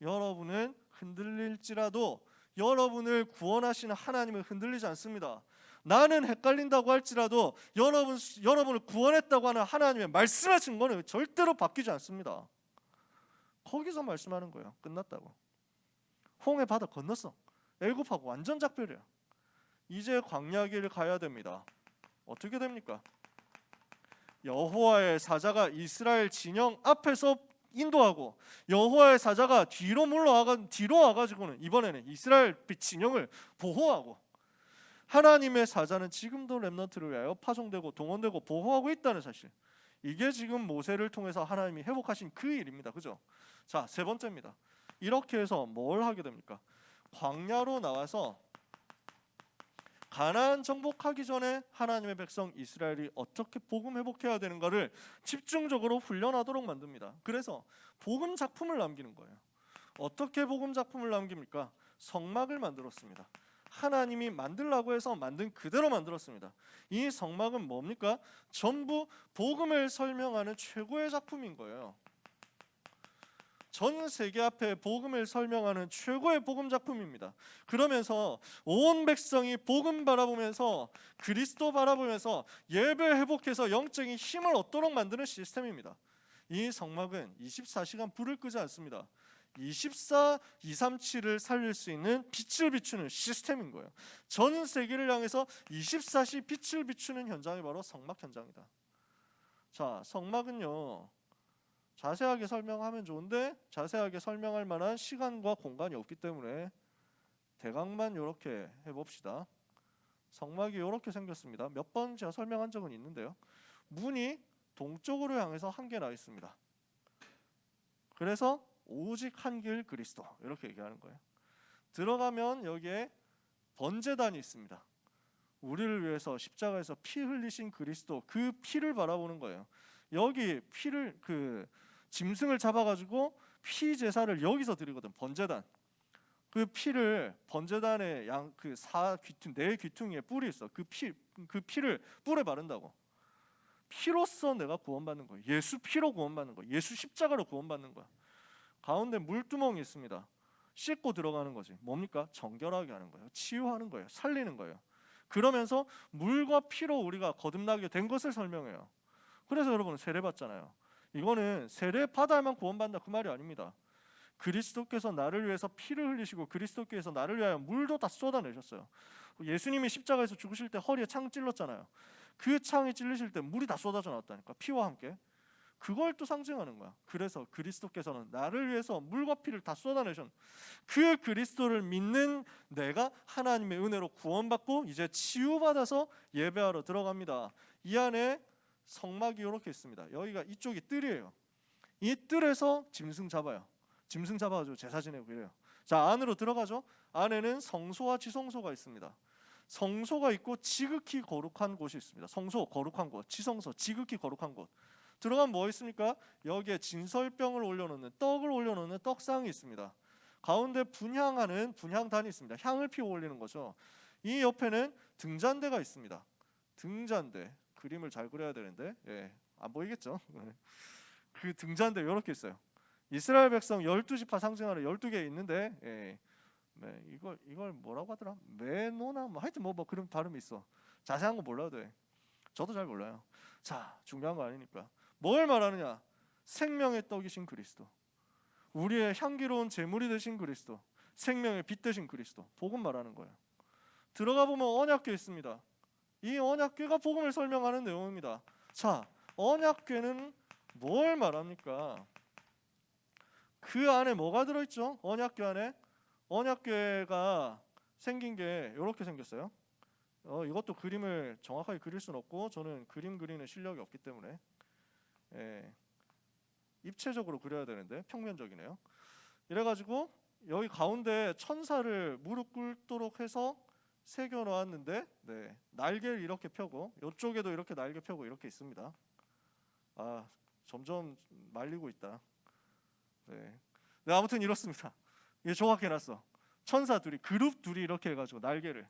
여러분은 흔들릴지라도 여러분을 구원하시는 하나님은 흔들리지 않습니다. 나는 헷갈린다고 할지라도 여러분을 구원했다고 하는 하나님의 말씀의 증거는 절대로 바뀌지 않습니다. 거기서 말씀하는 거예요. 끝났다고. 홍해 바다 건넜어. 애굽하고 완전 작별이야. 이제 광야길을 가야 됩니다. 어떻게 됩니까? 여호와의 사자가 이스라엘 진영 앞에서 인도하고 여호와의 사자가 뒤로 와가지고는 이번에는 이스라엘 진영을 보호하고, 하나님의 사자는 지금도 렘넌트를 위하여 파송되고 동원되고 보호하고 있다는 사실, 이게 지금 모세를 통해서 하나님이 회복하신 그 일입니다. 그죠? 자, 세 번째입니다. 이렇게 해서 뭘 하게 됩니까? 광야로 나와서 가나안 정복하기 전에 하나님의 백성 이스라엘이 어떻게 복음 회복해야 되는가를 집중적으로 훈련하도록 만듭니다. 그래서 복음 작품을 남기는 거예요. 어떻게 복음 작품을 남깁니까? 성막을 만들었습니다. 하나님이 만들라고 해서 만든 그대로 만들었습니다. 이 성막은 뭡니까? 전부 복음을 설명하는 최고의 작품인 거예요. 전 세계 앞에 복음을 설명하는 최고의 복음 작품입니다. 그러면서 온 백성이 복음 바라보면서 그리스도 바라보면서 예배 회복해서 영적인 힘을 얻도록 만드는 시스템입니다. 이 성막은 24시간 불을 끄지 않습니다. 24-237을 살릴 수 있는 빛을 비추는 시스템인 거예요. 전 세계를 향해서 24시 빛을 비추는 현장이 바로 성막 현장이다. 자, 성막은요, 자세하게 설명하면 좋은데 자세하게 설명할 만한 시간과 공간이 없기 때문에 대강만 이렇게 해봅시다. 성막이 이렇게 생겼습니다. 몇 번 제가 설명한 적은 있는데요, 문이 동쪽으로 향해서 한 개 나 있습니다. 그래서 오직 한 길 그리스도 이렇게 얘기하는 거예요. 들어가면 여기에 번제단이 있습니다. 우리를 위해서 십자가에서 피 흘리신 그리스도, 그 피를 바라보는 거예요. 여기 피를 짐승을 잡아가지고 피 제사를 여기서 드리거든. 번제단. 그 피를 번제단의 네 귀퉁이에 뿔이 있어. 그 피를 뿔에 바른다고. 피로써 내가 구원받는 거예요. 예수 피로 구원받는 거예요. 예수 십자가로 구원받는 거야. 가운데 물두멍이 있습니다. 씻고 들어가는 거지. 뭡니까? 정결하게 하는 거예요. 치유하는 거예요. 살리는 거예요. 그러면서 물과 피로 우리가 거듭나게 된 것을 설명해요. 그래서 여러분 세례 받잖아요. 이거는 세례 받아야만 구원받는다 그 말이 아닙니다. 그리스도께서 나를 위해서 피를 흘리시고 그리스도께서 나를 위하여 물도 다 쏟아내셨어요. 예수님이 십자가에서 죽으실 때 허리에 창 찔렀잖아요. 그 창이 찔리실 때 물이 다 쏟아져 나왔다니까. 피와 함께. 그걸 또 상징하는 거야. 그래서 그리스도께서는 나를 위해서 물과 피를 다 쏟아내신 그 그리스도를 믿는 내가 하나님의 은혜로 구원받고 이제 치유받아서 예배하러 들어갑니다. 이 안에 성막이 이렇게 있습니다. 여기가 이쪽이 뜰이에요. 이 뜰에서 짐승 잡아요. 짐승 잡아가지고 제사 지내고 이래요. 자, 안으로 들어가죠. 안에는 성소와 지성소가 있습니다. 성소가 있고 지극히 거룩한 곳이 있습니다. 성소, 거룩한 곳, 지성소, 지극히 거룩한 곳. 들어가면 뭐 있습니까? 여기에 진설병을 올려놓는, 떡을 올려놓는 떡상이 있습니다. 가운데 분향하는 분향단이 있습니다. 향을 피워 올리는 거죠. 이 옆에는 등잔대가 있습니다. 등잔대. 그림을 잘 그려야 되는데 안 보이겠죠? 그 등잔대 이렇게 있어요. 이스라엘 백성 12지파 상징하는 12개 있는데 이걸 뭐라고 하더라? 메노나 뭐 하여튼 뭐 그런 발음이 있어. 자세한 거 몰라도 돼. 저도 잘 몰라요. 자, 중요한 거 아니니까. 뭘 말하느냐? 생명의 떡이신 그리스도, 우리의 향기로운 제물이 되신 그리스도, 생명의 빛 되신 그리스도, 복음 말하는 거예요. 들어가 보면 언약궤 있습니다. 이 언약궤가 복음을 설명하는 내용입니다. 자, 언약궤는 뭘 말합니까? 그 안에 뭐가 들어있죠? 언약궤 안에 언약궤가 생긴 게 이렇게 생겼어요. 이것도 그림을 정확하게 그릴 수는 없고 저는 그림 그리는 실력이 없기 때문에 입체적으로 그려야 되는데 평면적이네요. 이래가지고 여기 가운데 천사를 무릎 꿇도록 해서 새겨 놓았는데 날개를 이렇게 펴고 이쪽에도 이렇게 날개 펴고 이렇게 있습니다. 아, 점점 말리고 있다. 아무튼 이렇습니다. 이게 조각해놨어. 천사 둘이, 그룹 둘이 이렇게 해가지고 날개를.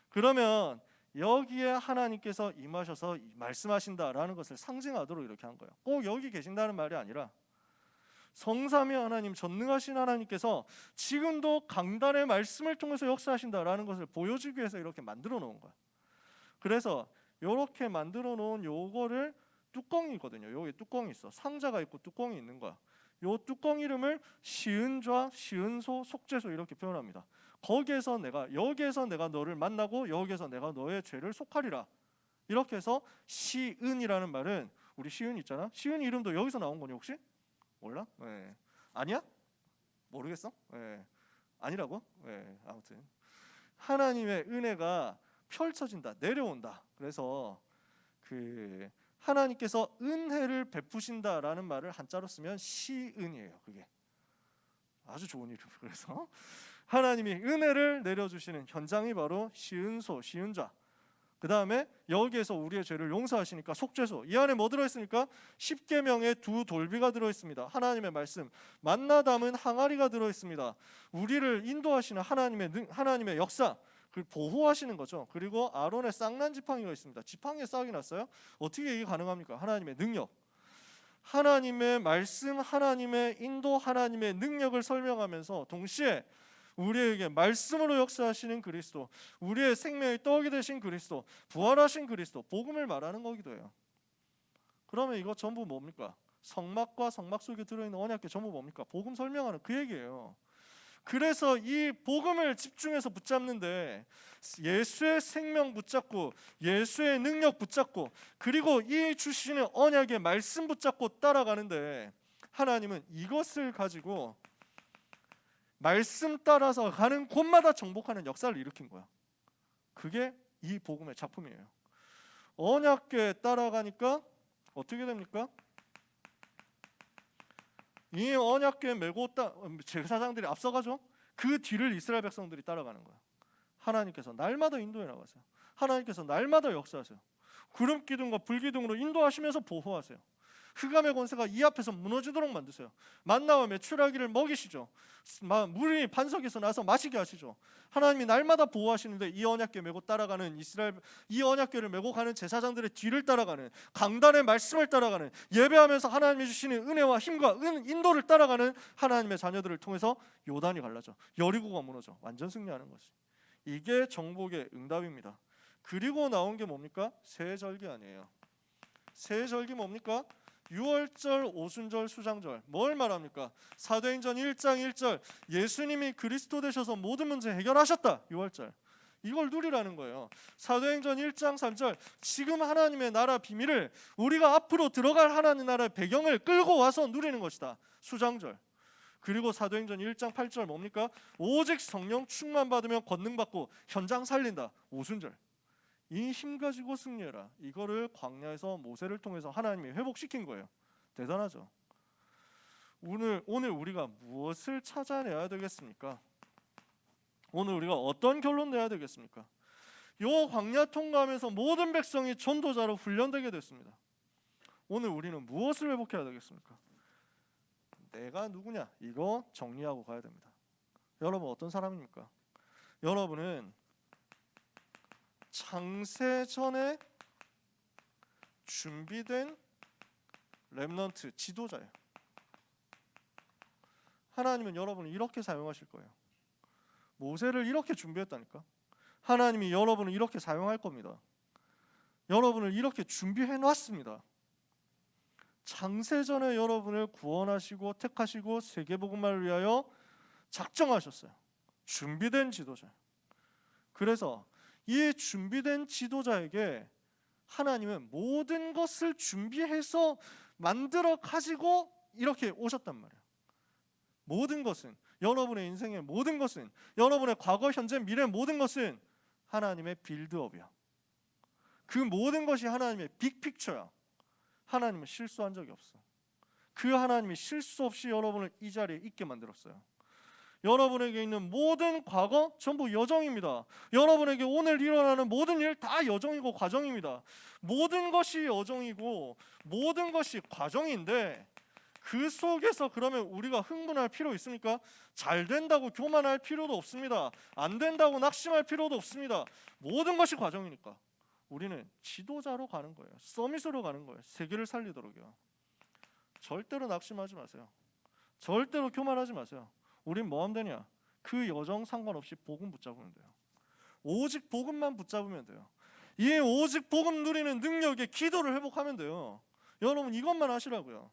그러면 여기에 하나님께서 임하셔서 말씀하신다라는 것을 상징하도록 이렇게 한 거예요. 꼭 여기 계신다는 말이 아니라 성삼위 하나님, 전능하신 하나님께서 지금도 강단의 말씀을 통해서 역사하신다라는 것을 보여주기 위해서 이렇게 만들어 놓은 거야. 그래서 이렇게 만들어 놓은 요거를 뚜껑이거든요. 여기 뚜껑이 있어. 상자가 있고 뚜껑이 있는 거야. 요 뚜껑 이름을 시은좌, 시은소, 속죄소 이렇게 표현합니다. 여기에서 내가 너를 만나고 여기에서 내가 너의 죄를 속하리라. 이렇게 해서 시은이라는 말은 우리 시은 있잖아. 시은 이름도 여기서 나온 거니 혹시? 몰라? 아니야? 모르겠어? 아니라고? 아무튼 하나님의 은혜가 펼쳐진다, 내려온다. 그래서 그 하나님께서 은혜를 베푸신다라는 말을 한자로 쓰면 시은이에요. 그게 아주 좋은 이름. 그래서 하나님이 은혜를 내려주시는 현장이 바로 시은소, 시은좌. 그 다음에 여기에서 우리의 죄를 용서하시니까 속죄소. 이 안에 뭐 들어있습니까? 십계명의 두 돌비가 들어있습니다. 하나님의 말씀, 만나 담은 항아리가 들어있습니다. 우리를 인도하시는 하나님의 역사, 그 보호하시는 거죠. 그리고 아론의 쌍난 지팡이가 있습니다. 지팡이에 싹이 났어요? 어떻게 이게 가능합니까? 하나님의 능력, 하나님의 말씀, 하나님의 인도, 하나님의 능력을 설명하면서 동시에 우리에게 말씀으로 역사하시는 그리스도, 우리의 생명의 떡이 되신 그리스도, 부활하신 그리스도, 복음을 말하는 거기도 해요. 그러면 이거 전부 뭡니까? 성막과 성막 속에 들어있는 언약궤 전부 뭡니까? 복음 설명하는 그 얘기예요. 그래서 이 복음을 집중해서 붙잡는데 예수의 생명 붙잡고 예수의 능력 붙잡고 그리고 이 주시는 언약의 말씀 붙잡고 따라가는데 하나님은 이것을 가지고 말씀 따라서 가는 곳마다 정복하는 역사를 일으킨 거야. 그게 이 복음의 작품이에요. 언약궤 따라가니까 어떻게 됩니까? 이 언약궤 메고 제사장들이 앞서가죠. 그 뒤를 이스라엘 백성들이 따라가는 거야. 하나님께서 날마다 인도해 나가세요. 하나님께서 날마다 역사하세요. 구름 기둥과 불 기둥으로 인도하시면서 보호하세요. 흑암의 권세가 이 앞에서 무너지도록 만드세요. 만나와 메추라기를 먹이시죠. 물이 반석에서 나서 마시게 하시죠. 하나님이 날마다 보호하시는데 이 언약궤 메고 따라가는 이 언약궤를 메고 가는 제사장들의 뒤를 따라가는 강단의 말씀을 따라가는 예배하면서 하나님이 주시는 은혜와 힘과 인도를 따라가는 하나님의 자녀들을 통해서 요단이 갈라져 여리고가 무너져 완전 승리하는 것이 이게 정복의 응답입니다. 그리고 나온 게 뭡니까? 세절기 아니에요. 세절기 뭡니까? 유월절, 오순절, 수장절. 뭘 말합니까? 사도행전 1장 1절 예수님이 그리스도 되셔서 모든 문제 해결하셨다. 유월절. 이걸 누리라는 거예요. 사도행전 1장 3절 지금 하나님의 나라 비밀을 우리가 앞으로 들어갈 하나님 나라의 배경을 끌고 와서 누리는 것이다. 수장절. 그리고 사도행전 1장 8절 뭡니까? 오직 성령 충만 받으면 권능 받고 현장 살린다. 오순절. 이 힘 가지고 승리해라. 이거를 광야에서 모세를 통해서 하나님이 회복시킨 거예요. 대단하죠. 오늘 우리가 무엇을 찾아내야 되겠습니까? 오늘 우리가 어떤 결론 내야 되겠습니까? 요 광야 통과하면서 모든 백성이 전도자로 훈련되게 됐습니다. 오늘 우리는 무엇을 회복해야 되겠습니까? 내가 누구냐? 이거 정리하고 가야 됩니다. 여러분 어떤 사람입니까? 여러분은 창세 전에 준비된 렘넌트 지도자예요. 하나님은 여러분을 이렇게 사용하실 거예요. 모세를 이렇게 준비했다니까. 하나님이 여러분을 이렇게 사용할 겁니다. 여러분을 이렇게 준비해 놨습니다. 창세전에 여러분을 구원하시고 택하시고 세계복음화를 위하여 작정하셨어요. 준비된 지도자. 그래서 이 준비된 지도자에게 하나님은 모든 것을 준비해서 만들어 가지고 이렇게 오셨단 말이에요. 모든 것은, 여러분의 인생의 모든 것은, 여러분의 과거, 현재, 미래 모든 것은 하나님의 빌드업이야. 그 모든 것이 하나님의 빅픽처야. 하나님은 실수한 적이 없어. 그 하나님이 실수 없이 여러분을 이 자리에 있게 만들었어요. 여러분에게 있는 모든 과거 전부 여정입니다. 여러분에게 오늘 일어나는 모든 일 다 여정이고 과정입니다. 모든 것이 여정이고 모든 것이 과정인데 그 속에서 그러면 우리가 흥분할 필요 있습니까? 잘 된다고 교만할 필요도 없습니다. 안 된다고 낙심할 필요도 없습니다. 모든 것이 과정이니까 우리는 지도자로 가는 거예요. 서밋으로 가는 거예요. 세계를 살리도록요. 절대로 낙심하지 마세요. 절대로 교만하지 마세요. 우린 뭐 하면 되냐? 그 여정 상관없이 복음 붙잡으면 돼요. 오직 복음만 붙잡으면 돼요. 이 오직 복음 누리는 능력에 기도를 회복하면 돼요. 여러분 이것만 하시라고요.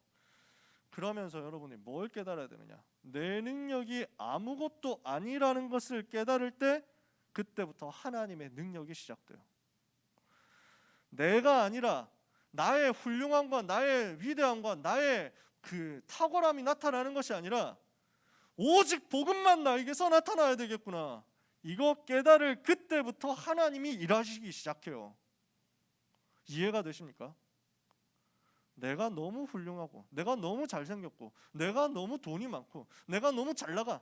그러면서 여러분이 뭘 깨달아야 되느냐? 내 능력이 아무것도 아니라는 것을 깨달을 때 그때부터 하나님의 능력이 시작돼요. 내가 아니라 나의 훌륭함과 나의 위대함과 나의 그 탁월함이 나타나는 것이 아니라 오직 복음만 나에게서 나타나야 되겠구나. 이거 깨달을 그때부터 하나님이 일하시기 시작해요. 이해가 되십니까? 내가 너무 훌륭하고 내가 너무 잘생겼고 내가 너무 돈이 많고 내가 너무 잘 나가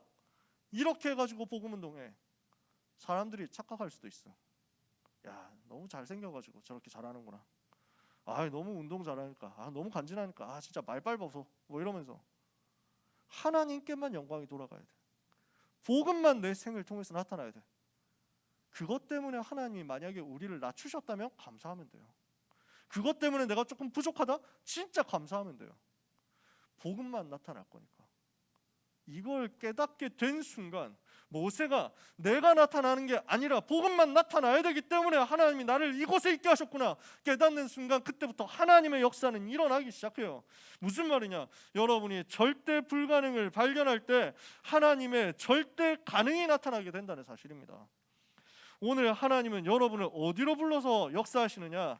이렇게 해가지고 복음운동해. 사람들이 착각할 수도 있어. 야, 너무 잘생겨가지고 저렇게 잘하는구나. 아, 너무 운동 잘하니까, 아, 너무 간지나니까, 아, 진짜 말빨 벗어 뭐 이러면서 하나님께만 영광이 돌아가야 돼. 복음만 내 생을 통해서 나타나야 돼. 그것 때문에 하나님이 만약에 우리를 낮추셨다면 감사하면 돼요. 그것 때문에 내가 조금 부족하다? 진짜 감사하면 돼요. 복음만 나타날 거니까. 이걸 깨닫게 된 순간 모세가 내가 나타나는 게 아니라 복음만 나타나야 되기 때문에 하나님이 나를 이곳에 있게 하셨구나 깨닫는 순간 그때부터 하나님의 역사는 일어나기 시작해요. 무슨 말이냐? 여러분이 절대 불가능을 발견할 때 하나님의 절대 가능이 나타나게 된다는 사실입니다. 오늘 하나님은 여러분을 어디로 불러서 역사하시느냐?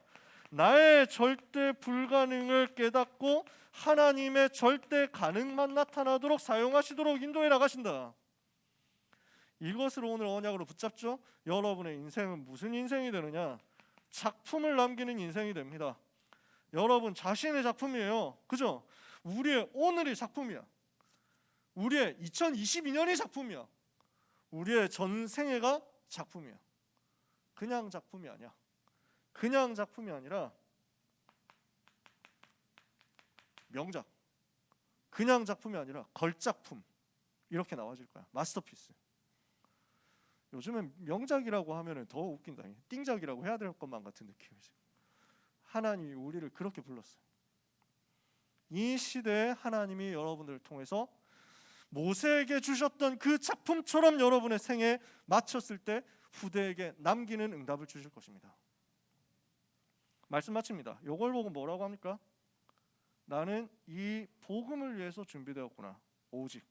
나의 절대 불가능을 깨닫고 하나님의 절대 가능만 나타나도록 사용하시도록 인도해 나가신다. 이것을 오늘 언약으로 붙잡죠. 여러분의 인생은 무슨 인생이 되느냐? 작품을 남기는 인생이 됩니다. 여러분 자신의 작품이에요. 그죠? 우리의 오늘이 작품이야. 우리의 2022년이 작품이야. 우리의 전생애가 작품이야. 그냥 작품이 아니야. 그냥 작품이 아니라 명작. 그냥 작품이 아니라 걸작품. 이렇게 나와질 거야. 마스터피스. 요즘은 명작이라고 하면 더 웃긴다. 띵작이라고 해야 될 것만 같은 느낌이지. 하나님이 우리를 그렇게 불렀어요. 이 시대에 하나님이 여러분들을 통해서 모세에게 주셨던 그 작품처럼 여러분의 생에 마쳤을 때 후대에게 남기는 응답을 주실 것입니다. 말씀 마칩니다. 이걸 보고 뭐라고 합니까? 나는 이 복음을 위해서 준비되었구나. 오직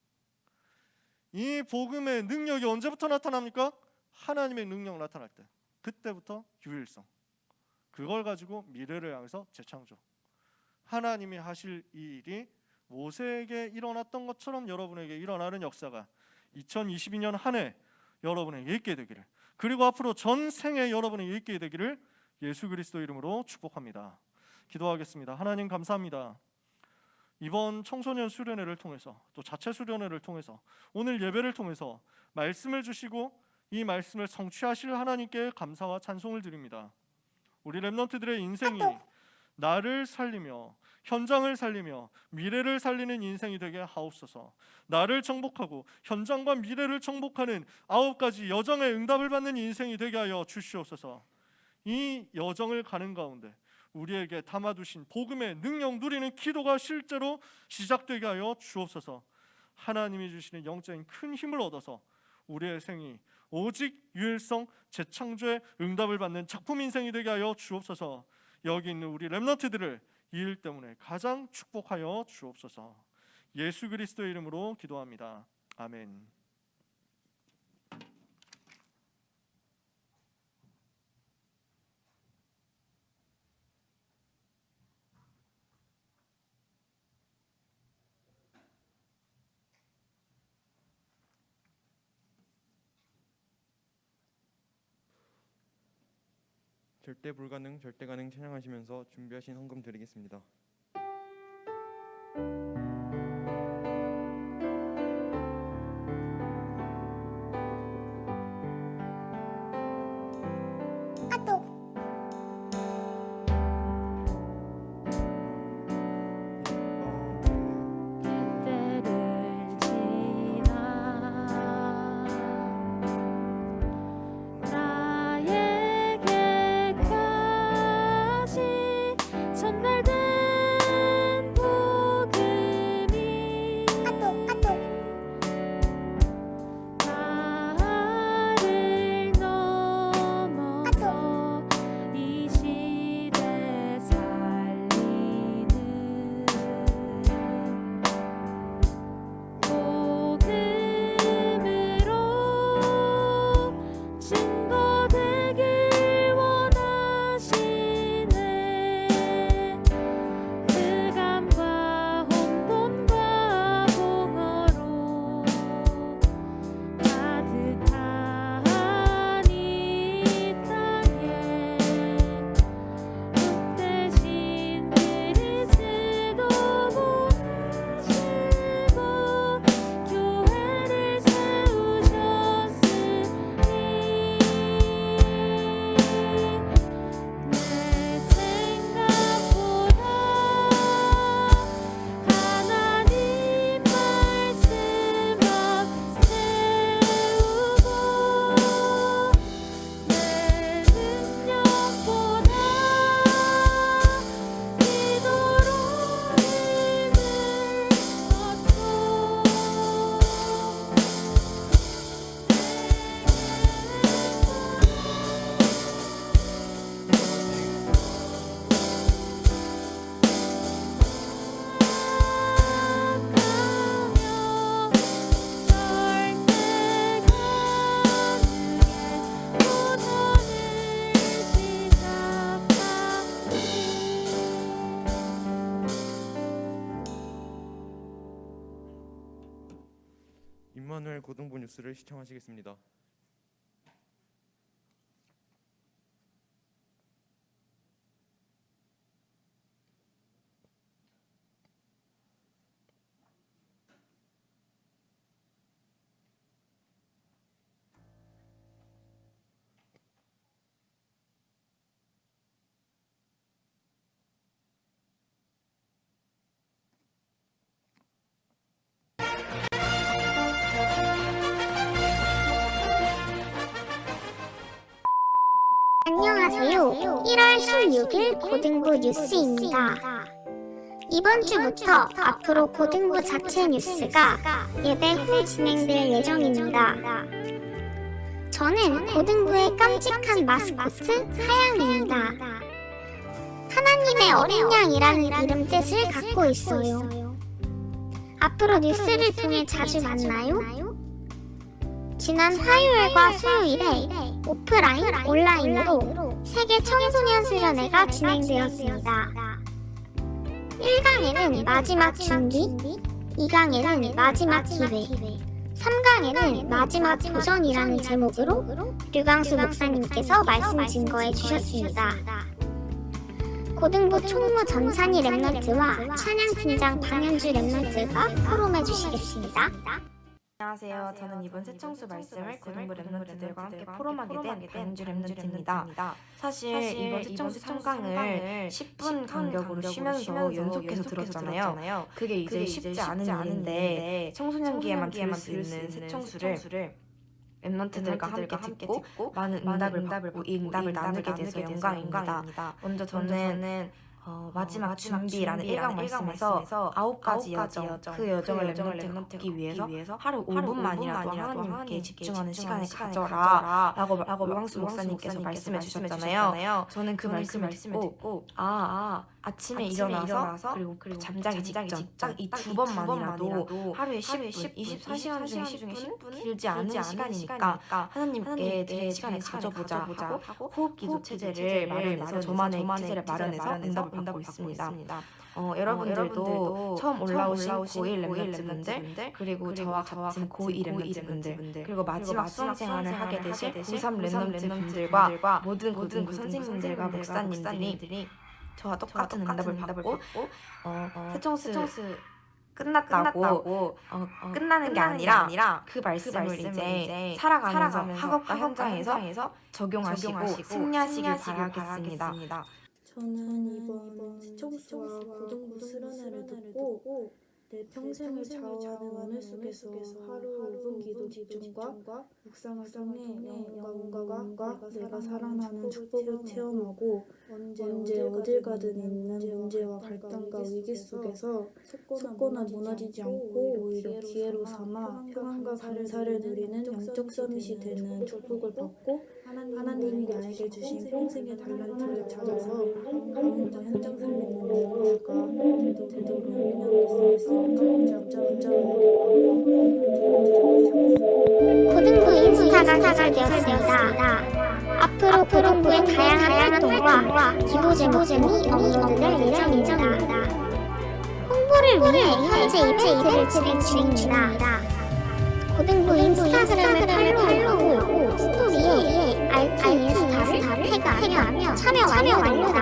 이 복음의 능력이 언제부터 나타납니까? 하나님의 능력 나타날 때. 그때부터 유일성. 그걸 가지고 미래를 향해서 재창조. 하나님이 하실 이 일이 모세에게 일어났던 것처럼 여러분에게 일어나는 역사가 2022년 한 해 여러분에게 있게 되기를, 그리고 앞으로 전생에 여러분에게 있게 되기를 예수 그리스도 이름으로 축복합니다. 기도하겠습니다. 하나님 감사합니다. 이번 청소년 수련회를 통해서 또 자체 수련회를 통해서 오늘 예배를 통해서 말씀을 주시고 이 말씀을 성취하실 하나님께 감사와 찬송을 드립니다. 우리 렘넌트들의 인생이 나를 살리며 현장을 살리며 미래를 살리는 인생이 되게 하옵소서. 나를 정복하고 현장과 미래를 정복하는 9가지 여정의 응답을 받는 인생이 되게 하여 주시옵소서. 이 여정을 가는 가운데 우리에게 담아두신 복음의 능력 누리는 기도가 실제로 시작되게 하여 주옵소서. 하나님이 주시는 영적인 큰 힘을 얻어서 우리의 생이 오직 유일성 재창조의 응답을 받는 작품 인생이 되게 하여 주옵소서. 여기 있는 우리 렘넌트들을 이 일 때문에 가장 축복하여 주옵소서. 예수 그리스도의 이름으로 기도합니다. 아멘.
절대 불가능, 절대 가능 찬양하시면서 준비하신 헌금 드리겠습니다. 임마누엘 고등부 뉴스를 시청하시겠습니다.
안녕하세요. 1월 16일 고등부 뉴스입니다. 이번 주부터 앞으로 고등부 자체 뉴스가 예배 후 진행될 예정입니다. 저는 고등부의 깜찍한 마스코트 하양입니다. 하나님의 어린 양이라는 이름 뜻을 갖고 있어요. 앞으로 뉴스를 통해 자주 만나요? 지난 화요일과 수요일에 오프라인, 온라인으로 세계 청소년 수련회가 진행되었습니다. 1강에는 마지막 준비, 2강에는 마지막 기회, 3강에는 마지막 도전이라는 제목으로 류광수 목사님께서 말씀 증거해 주셨습니다. 고등부 총무 전산희 랩런트와 찬양팀장 방현주 랩런트가 포럼해 주시겠습니다.
안녕하세요. 저는 이번 새청수 말씀을 고등부 랩런트들과 함께 포럼하게 된 방주 랩런트입니다. 사실 이번 새청수 청강을 10분 간격으로 쉬면서 연속해서 들었잖아요. 그게 이제 쉽지 않은 일인데 청소년기에만 들을 수 있는 새청수를 랩런트들과 함께 듣고 많은 응답을 받고 이 응답을 나누게 돼서 영광입니다. 먼저 저는 마지막 준비라는 1강 말씀에서 9가지 여정, 그 여정을 랩런트가 걷기 위해서 하루 5분만이라도 하나님께 집중하는 시간을 가져라 라고 유광수 목사님께서 말씀해 주셨잖아요. 저는 그 말씀을 듣고 아침에 일어나서 그리고 잠자기 직전 딱 이 두 번만이라도 하루에 10분, 24시간 중에 10분은 길지 않은 시간이니까 하나님께 제 시간을 가져보자 하고 호흡기도 체제를 마련해서 저만의 체제를 마련해서 응답을 받고 있습니다. 여러분들도 처음 올라오신 고1 랩런트분들 그리고 저와 같은 고2 랩런트분들 그리고 마지막 수험생활을 하게 되실 고3 랩런트분들과 모든 고등부 선생님들과 목사님들이 저와 똑같은 응답을 받고 세청수 끝났다고 끝나는 게 아니라 그 말씀을 이제 살아가면서 학업과 현장에서 적용하시고 승리하시길 바라겠습니다.
저는 이번 시청수와 고등부 수련회를 듣고 내 평생을 좌우하는 오늘 속에서 하루 5분 기도 집중과 묵상을 통해 내 영광과 내가 사랑하는 축복을 체험하고 언제 어딜 가든 있는 문제와 갈등과 위기 속에서 속고나 무너지지 않고 오히려 기회로 삼아 평안과 감사를 누리는 영적 서밋이 되는 축복을 받고 하나님이 나에게 주신 평생의 달란트를 찾아서 강원도 현장 살림꾼들과 되도록이면
고등부 인스타가 개설되었습니다. 앞으로 고등부의 다양한 활동과 기도 제목이 업로드될 예정입니다. 홍보를 위해 현재 이벤트를 진행 중입니다. 고등부 인스타그램을 팔로우하고 스토리에 RT 인스타를 태그하면 참여 완료입니다.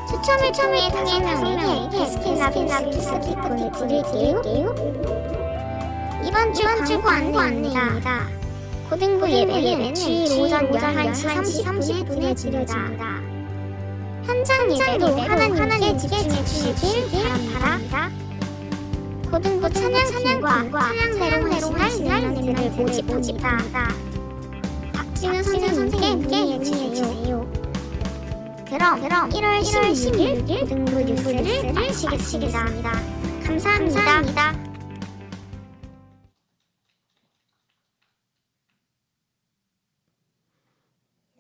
추첨을 통해 5명에게 데스티나 기프티콘을 드릴게요. 이번 주 광고 안내입니다. 고등부 예배는 주일 오전 11시 30분에 진행됩니다. 현장 예배로 하나님께 집중해 주시길 바랍니다. 고등부 찬양팀과 찬양대로 하시는 랩런트를 모집합니다. 박진우 선생님께 문의해주세요. 그럼 1월 16일 고등부 뉴스를 마치겠습니다. 감사합니다.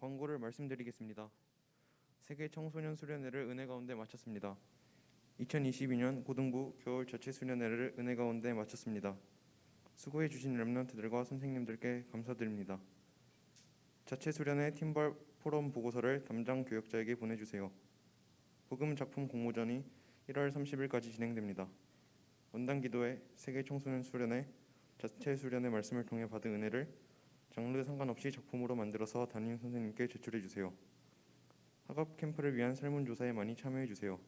광고를 말씀드리겠습니다. 세계 청소년 수련회를 은혜 가운데 마쳤습니다. 2022년 고등부 겨울 자체 수련회를 은혜 가운데 마쳤습니다. 수고해 주신 랩런트들과 선생님들께 감사드립니다. 자체 수련회 팀벌 포럼 보고서를 담당 교역자에게 보내주세요. 복음 작품 공모전이 1월 30일까지 진행됩니다. 원단 기도회, 세계 청소년 수련회, 자체 수련회 말씀을 통해 받은 은혜를 장르 상관없이 작품으로 만들어서 담임 선생님께 제출해 주세요. 학업 캠프를 위한 설문조사에 많이 참여해 주세요.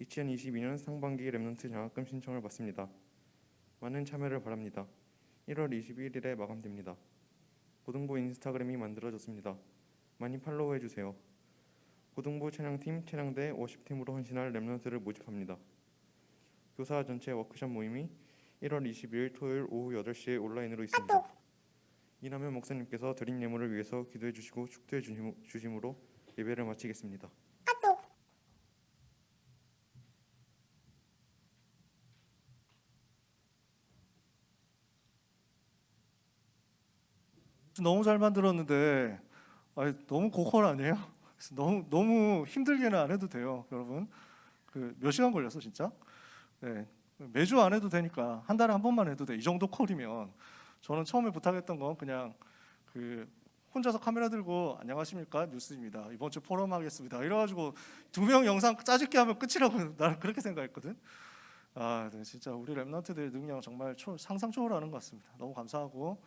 2022년 상반기 랩런트 장학금 신청을 받습니다. 많은 참여를 바랍니다. 1월 21일에 마감됩니다. 고등부 인스타그램이 만들어졌습니다. 많이 팔로우해 주세요. 고등부 찬양팀, 찬양대 워십팀으로 헌신할 랩런트를 모집합니다. 교사 전체 워크숍 모임이 1월 22일 토요일 오후 8시에 온라인으로 있습니다. 이남현 목사님께서 드린 예물을 위해서 기도해 주시고 축도해 주심으로 예배를 마치겠습니다.
너무 잘 만들었는데 너무 고퀄 아니에요? 너무 힘들게는 안 해도 돼요, 여러분. 몇 시간 걸렸어 진짜? 네, 매주 안 해도 되니까 한 달에 한 번만 해도 돼. 이 정도 퀄이면 저는 처음에 부탁했던 건 그냥 혼자서 카메라 들고 안녕하십니까 뉴스입니다. 이번 주 포럼 하겠습니다. 이래가지고 2명 영상 짜집게 하면 끝이라고 나는 그렇게 생각했거든. 네, 진짜 우리 랩런트들 능력 정말 상상 초월하는 것 같습니다. 너무 감사하고.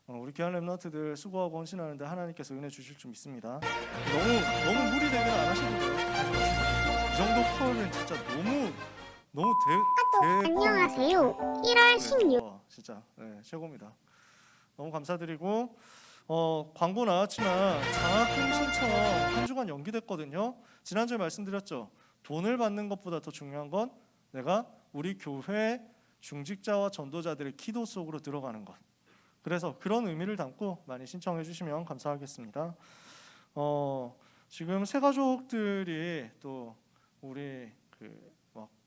우리 귀한 랩런트들 수고하고 헌신하는데 하나님께서 은혜 주실 줄 믿습니다. 너무 무리되게는 안 하셔도 돼요. 이 정도 컬은 진짜 너무
안녕하세요. 1월 16일
진짜 최고입니다. 너무 감사드리고 광고 나왔지만 장학금 신청 한 주간 연기됐거든요. 지난주에 말씀드렸죠. 돈을 받는 것보다 더 중요한 건 내가 우리 교회 중직자와 전도자들의 기도 속으로 들어가는 것. 그래서 그런 의미를 담고 많이 신청해 주시면 감사하겠습니다. 지금 새가족들이 또 우리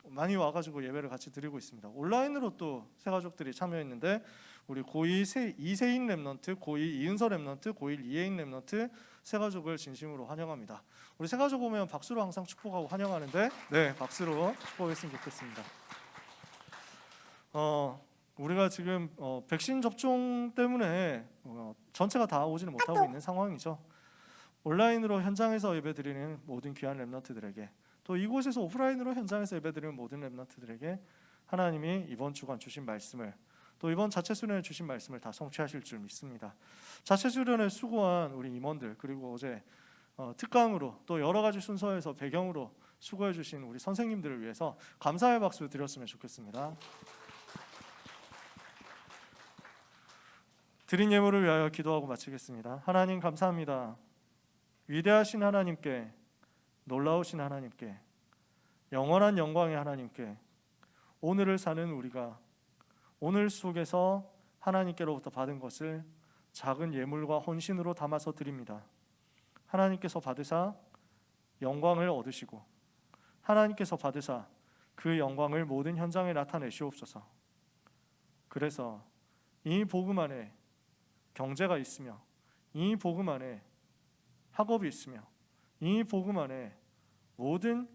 많이 와가지고 예배를 같이 드리고 있습니다. 온라인으로 또 새가족들이 참여했는데 우리 고2 이세인 랩넌트, 고2 이은서 랩넌트, 고1 이혜인 랩넌트 새가족을 진심으로 환영합니다. 우리 새가족 오면 박수로 항상 축복하고 환영하는데 네, 박수로 축복했으면 좋겠습니다. 우리가 지금 백신 접종 때문에 전체가 다 오지는 못하고 있는 상황이죠. 온라인으로 현장에서 예배드리는 모든 귀한 랩넌트들에게, 또 이곳에서 오프라인으로 현장에서 예배드리는 모든 랩넌트들에게 하나님이 이번 주간 주신 말씀을, 또 이번 자체 수련회 주신 말씀을 다 성취하실 줄 믿습니다. 자체 수련회 수고한 우리 임원들, 그리고 어제 특강으로 또 여러 가지 순서에서 배경으로 수고해 주신 우리 선생님들을 위해서 감사의 박수 드렸으면 좋겠습니다. 드린 예물을 위하여 기도하고 마치겠습니다. 하나님 감사합니다. 위대하신 하나님께, 놀라우신 하나님께, 영원한 영광의 하나님께 오늘을 사는 우리가 오늘 속에서 하나님께로부터 받은 것을 작은 예물과 헌신으로 담아서 드립니다. 하나님께서 받으사 영광을 얻으시고 하나님께서 받으사 그 영광을 모든 현장에 나타내시옵소서. 그래서 이 복음 안에 경제가 있으며, 이 복음 안에 학업이 있으며, 이 복음 안에 모든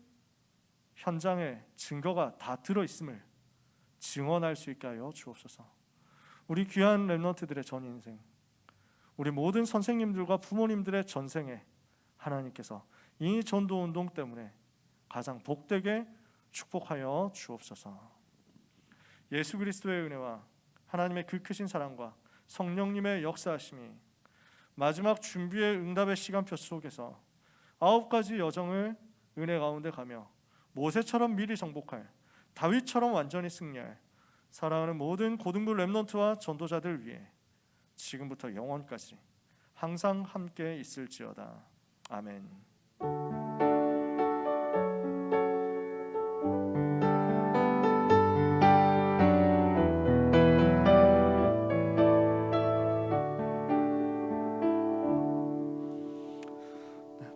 현장의 증거가 다 들어있음을 증언할 수 있게 하여 주옵소서. 우리 귀한 랩넌트들의 전 인생, 우리 모든 선생님들과 부모님들의 전생에 하나님께서 이 전도운동 때문에 가장 복되게 축복하여 주옵소서. 예수 그리스도의 은혜와 하나님의 그 크신 사랑과 성령님의 역사하심이 마지막 준비의 응답의 시간표 속에서 9가지 여정을 은혜 가운데 가며 모세처럼 미리 정복할, 다윗처럼 완전히 승리할 사랑하는 모든 고등부 랩넌트와 전도자들 위해 지금부터 영원까지 항상 함께 있을지어다. 아멘.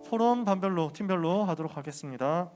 포럼 반별로, 팀별로 하도록 하겠습니다.